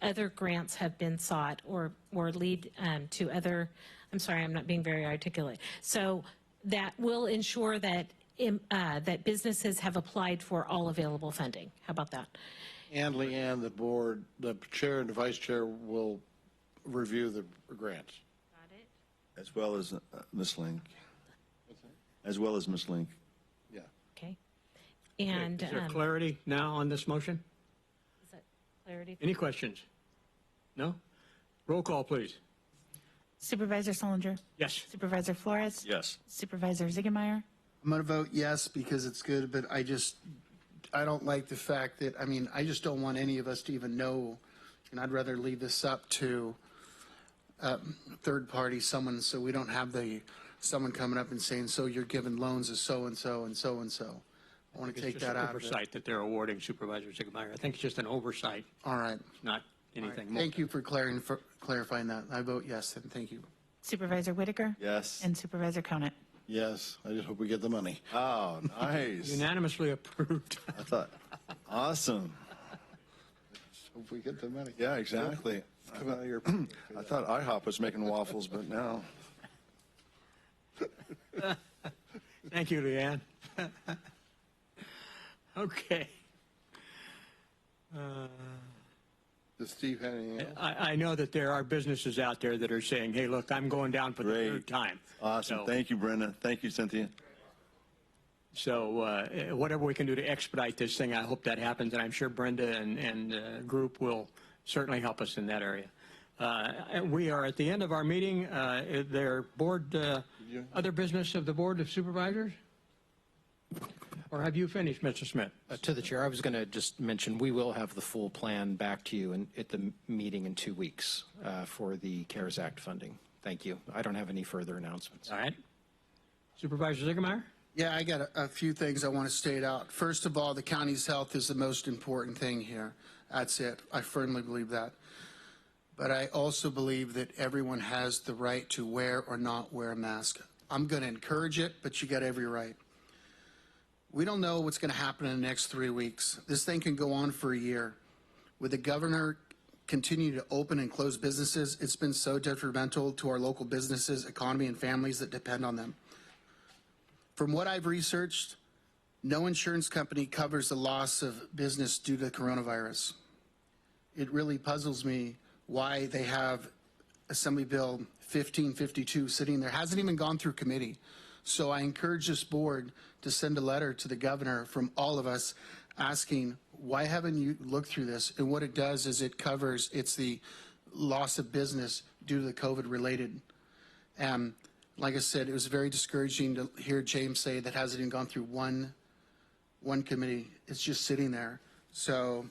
other grants have been sought or lead to other, I'm sorry, I'm not being very articulate. So that will ensure that that businesses have applied for all available funding. How about that? And Leanne, the board, the chair and the vice chair will review the grants. Got it? As well as Ms. Link. As well as Ms. Link. Yeah. Okay. And Is there clarity now on this motion? is that clarity? Any questions? No? Roll call, please. Supervisor Solinger? Yes. Supervisor Flores? Yes. Supervisor Ziegenmeyer? I'm going to vote yes because it's good, but I don't like the fact that, I mean, I just don't want any of us to even know, and I'd rather leave this up to third party, someone, so we don't have someone coming up and saying, so you're giving loans to so-and-so and so-and-so. I want to take that out of it. Oversight that they're awarding Supervisor Ziegenmeyer. I think it's just an oversight, All right. not anything more. Thank you for clarifying that. I vote yes, and thank you. Supervisor Whitaker? Yes. And Supervisor Conant? Yes. I just hope we get the money. Oh, nice. Unanimously approved. I thought, awesome. Hope we get the money. Yeah, exactly. Come out of your. I thought IHOP was making waffles, but now. Thank you, Leanne. Okay. Does Steve have anything else? I know that there are businesses out there that are saying, hey, look, I'm going down for the third time. Awesome. So- Thank you, Brenda. Thank you, Cynthia. So whatever we can do to expedite this thing, I hope that happens, and I'm sure Brenda and group will certainly help us in that area. We are at the end of our meeting. Their board, other business of the Board of Supervisors? Or have you finished, Mr. Smith? To the chair, I was going to just mention, we will have the full plan back to you at the meeting in 2 weeks for the CARES Act funding. Thank you. I don't have any further announcements. All right. Supervisor Ziegenmeyer? Yeah, I got a few things I want to state out. First of all, the county's health is the most important thing here. That's it. I firmly believe that. But I also believe that everyone has the right to wear or not wear a mask. I'm going to encourage it, but you got every right. We don't know what's going to happen in the next 3 weeks. This thing can go on for a year. With the governor continue to open and close businesses, it's been so detrimental to our local businesses, economy, and families that depend on them. From what I've researched, No insurance company covers the loss of business due to coronavirus. It really puzzles me why they have Assembly Bill 1552 sitting there. Hasn't even gone through committee. So I encourage this board to send a letter to the governor from all of us asking, why haven't you looked through this? And what it does is it covers, it's the loss of business due to the COVID related. Like I said, it was very discouraging to hear James say that hasn't even gone through one committee. It's just sitting there. So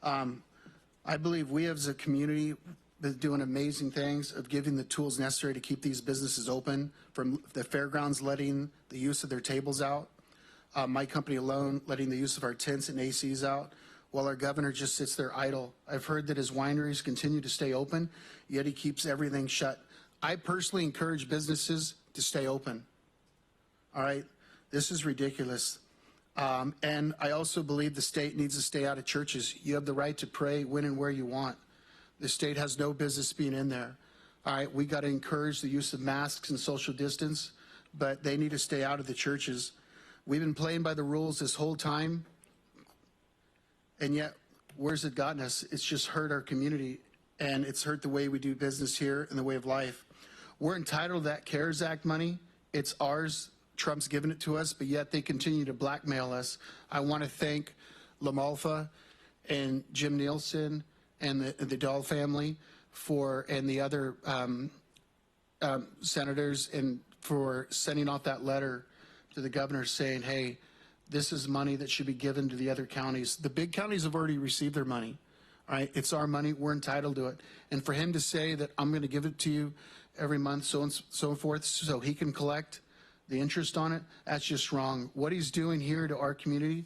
I believe we as a community been doing amazing things of giving the tools necessary to keep these businesses open, from the fairgrounds letting the use of their tables out, my company alone letting the use of our tents and ACs out, while our governor just sits there idle. I've heard that his wineries continue to stay open, yet he keeps everything shut. I personally encourage businesses to stay open. All right, this is ridiculous. And I also believe the state needs to stay out of churches. You have the right to pray when and where you want. The state has no business being in there. All right, we got to encourage the use of masks and social distance, but they need to stay out of the churches. We've been playing by the rules this whole time, and yet where's it gotten us? It's just hurt our community, and it's hurt the way we do business here and the way of life. We're entitled to that CARES Act money. It's ours. Trump's given it to us, but yet they continue to blackmail us. I want to thank LaMalfa and Jim Nielsen and the Dahl family and the other senators and for sending off that letter to the governor saying, hey, this is money that should be given to the other counties. The big counties have already received their money. All right, it's our money. We're entitled to it. And for him to say that I'm going to give it to you every month, so on so forth, so he can collect the interest on it, that's just wrong. What he's doing here to our community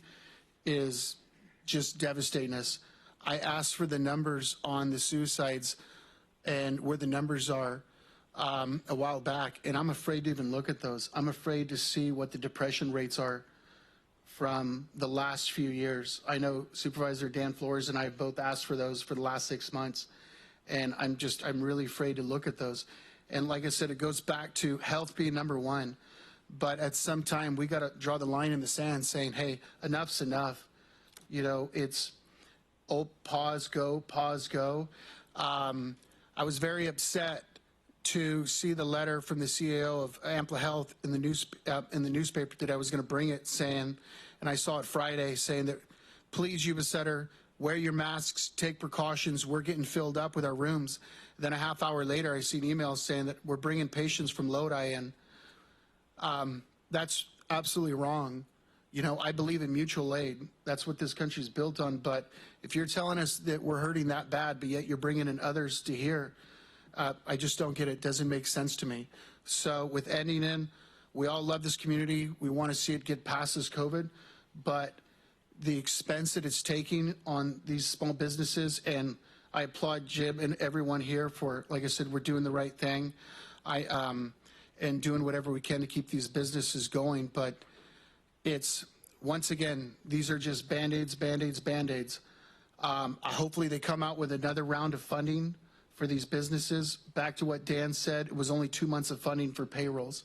is just devastating us. I asked for the numbers on the suicides and where the numbers are a while back, and I'm afraid to even look at those. I'm afraid to see what the depression rates are from the last few years. I know Supervisor Dan Flores and I have both asked for those for the last 6 months, and I'm really afraid to look at those. And like I said, it goes back to health being number one, but at some time we got to draw the line in the sand saying, hey, enough's enough. You know, it's pause, go, pause, go. I was very upset to see the letter from the CAO of Ampla Health in the newspaper that I was going to bring it saying, and I saw it Friday saying that, please, Yuba Sutter, wear your masks, take precautions. We're getting filled up with our rooms. Then a half hour later, I see an email saying that we're bringing patients from Lodi in. That's absolutely wrong. You know, I believe in mutual aid. That's what this country is built on. But if you're telling us that we're hurting that bad, but yet you're bringing in others to here, I just don't get it. It doesn't make sense to me. So with ending in, we all love this community. We want to see it get past this COVID. But the expense that it's taking on these small businesses, and I applaud Jim and everyone here for, like I said, we're doing the right thing. And doing whatever we can to keep these businesses going. But it's, once again, these are just Band-Aids, Band-Aids, Band-Aids. Hopefully they come out with another round of funding for these businesses. Back to what Dan said, it was only 2 months of funding for payrolls.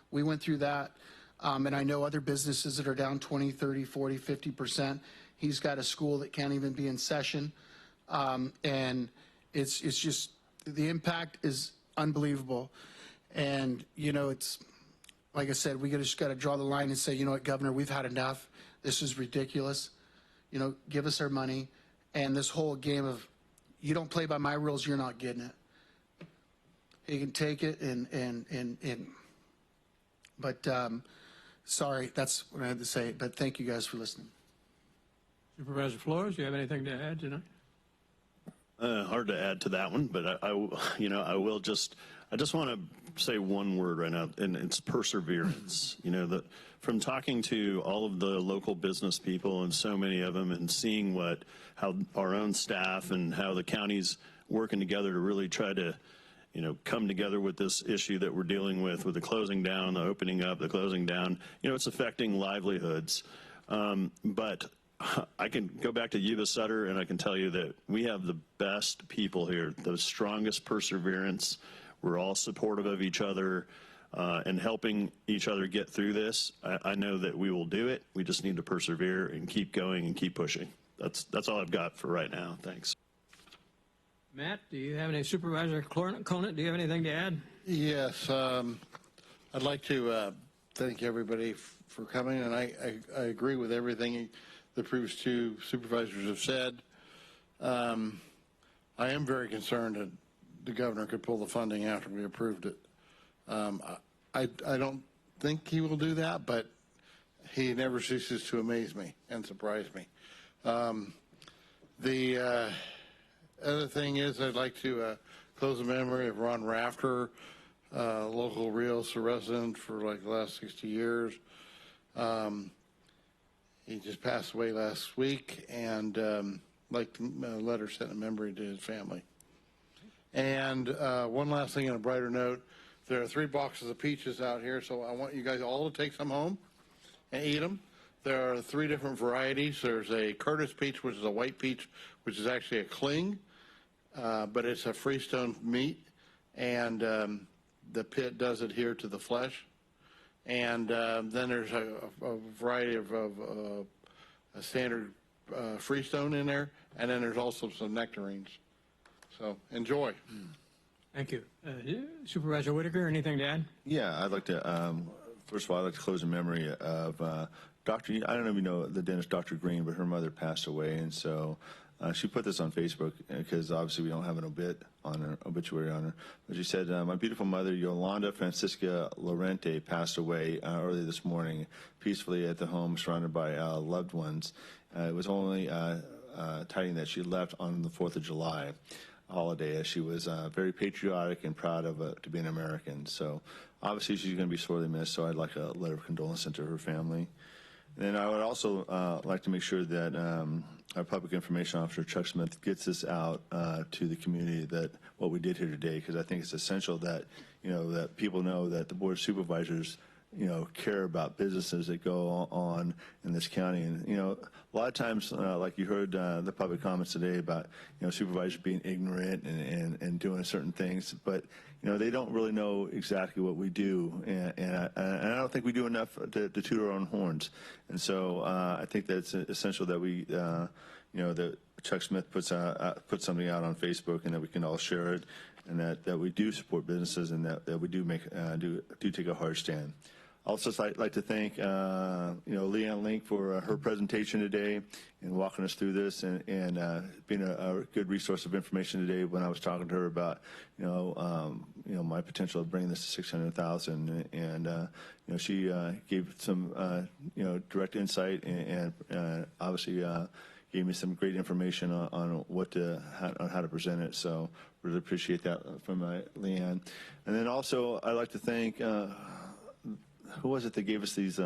We went through that, and I know other businesses that are down 20, 30, 40, 50%. He's got a school that can't even be in session, and it's just, the impact is unbelievable. And, you know, it's, like I said, we just got to draw the line and say, you know what, Governor, we've had enough. This is ridiculous. You know, give us our money. And this whole game of, you don't play by my rules, you're not getting it. You can take it but sorry, that's what I had to say. But thank you guys for listening. Supervisor Flores, do you have anything to add tonight? Hard to add to that one, but I just want to say one word right now, and it's perseverance. You know, from talking to all of the local business people and so many of them, and seeing how our own staff and how the county's working together to really try to, you know, come together with this issue that we're dealing with the closing down, the opening up, the closing down. You know, it's affecting livelihoods, but I can go back to Yuba Sutter, and I can tell you that we have the best people here, the strongest perseverance. We're all supportive of each other. and helping each other get through this. I know that we will do it. We just need to persevere and keep going and keep pushing. That's all I've got for right now. Thanks. Matt, do you have any, Supervisor Conant, do you have anything to add? Yes, I'd like to thank everybody for coming, and I agree with everything the previous two supervisors have said. I am very concerned that the governor could pull the funding after we approved it. I don't think he will do that, but he never ceases to amaze me and surprise me. The other thing is I'd like to close the memory of Ron Rafter, local Rios resident for like the last 60 years. He just passed away last week, and like a letter sent in memory to his family. And one last thing on a brighter note, there are 3 boxes of peaches out here, so I want you guys all to take some home and eat them. There are 3 different varieties. There's a Curtis peach, which is a white peach, which is actually a cling, but it's a freestone meat, and the pit does adhere to the flesh. And then there's a variety of a standard freestone in there, and then there's also some nectarines. So enjoy. Thank you. Supervisor Whitaker, anything to add? Yeah, I'd like to, first of all, I'd like to close in memory of Dr. I don't know if you know the dentist, Dr. Green, but her mother passed away, and so she put this on Facebook because obviously we don't have an obituary on her. But she said, my beautiful mother, Yolanda Francisca Lorente, passed away early this morning, peacefully at the home, surrounded by loved ones. It was only tiding that she left on the 4th of July holiday, as she was very patriotic and proud of to be an American. So obviously she's going to be sorely missed, so I'd like a letter of condolence sent to her family. And then I would also like to make sure that our public information officer, Chuck Smith, gets this out to the community, that what we did here today, because I think it's essential that, that people know that the Board of Supervisors, care about businesses that go on in this county. And, a lot of times, like you heard the public comments today about, supervisors being ignorant and doing certain things, but, they don't really know exactly what we do. And I don't think we do enough to toot our own horns. And so I think that it's essential that we, that Chuck Smith puts something out on Facebook, and that we can all share it, and that we do support businesses, and that we do take a hard stand. Also, I'd like to thank, Leanne Link for her presentation today and walking us through this, and being a good resource of information today when I was talking to her about, my potential of bringing this to 600,000, and she gave some, direct insight, and obviously gave me some great information on how to present it. So really appreciate that from Leanne. And then also I'd like to thank. Who was it that gave us these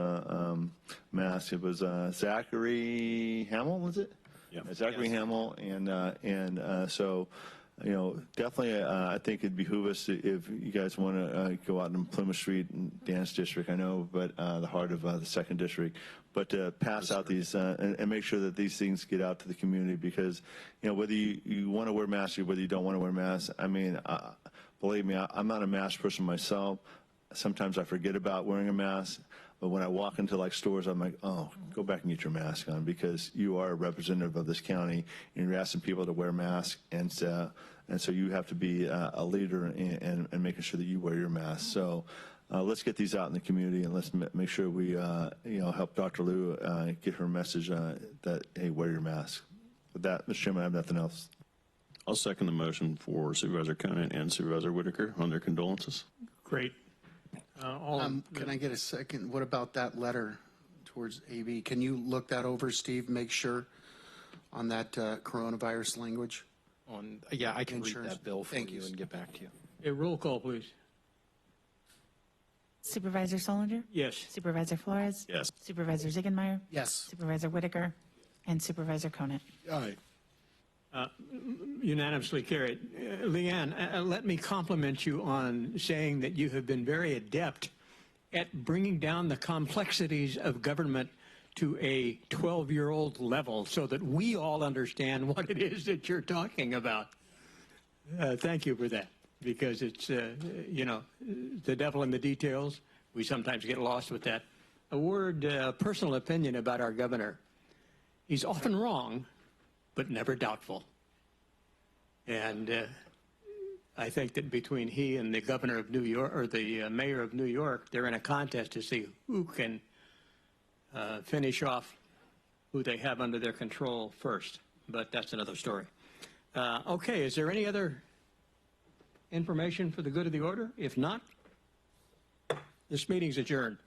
masks? It was Zachary Hamill, was it? Yeah. Zachary Hamill, and so, definitely I think it'd behoove us if you guys want to go out in Plymouth Street and Dance District, I know, but the heart of the 2nd District, but to pass out these and make sure that these things get out to the community, because, whether you want to wear masks or whether you don't want to wear masks, I mean, believe me, I'm not a mask person myself. Sometimes I forget about wearing a mask, but when I walk into like stores, I'm like, oh, go back and get your mask on, because you are a representative of this county, and you're asking people to wear masks, and so you have to be a leader and making sure that you wear your mask. So let's get these out in the community, and let's make sure we help Dr. Liu get her message that, hey, wear your mask. With that, Mr. Chairman, I have nothing else. I'll second the motion for Supervisor Conant and Supervisor Whitaker on their condolences. Great. Can I get a second? What about that letter towards AB? Can you look that over, Steve? Make sure on that coronavirus language. Yeah, I can read that bill for Thank you and get back to you. A roll call, please. Supervisor Solinger? Yes. Supervisor Flores? Yes. Supervisor Ziegenmeier? Yes. Supervisor Whitaker? And Supervisor Conant? Aye. Unanimously carried. Leanne, let me compliment you on saying that you have been very adept at bringing down the complexities of government to a 12-year-old level so that we all understand what it is that you're talking about. Thank you for that. because it's, you know, the devil in the details. We sometimes get lost with that. A word, personal opinion about our governor. He's often wrong, but never doubtful. And I think that between he and the governor of New York, or the mayor of New York, they're in a contest to see who can finish off who they have under their control first. But that's another story. Okay, is there any other information for the good of the order? If not, this meeting's adjourned.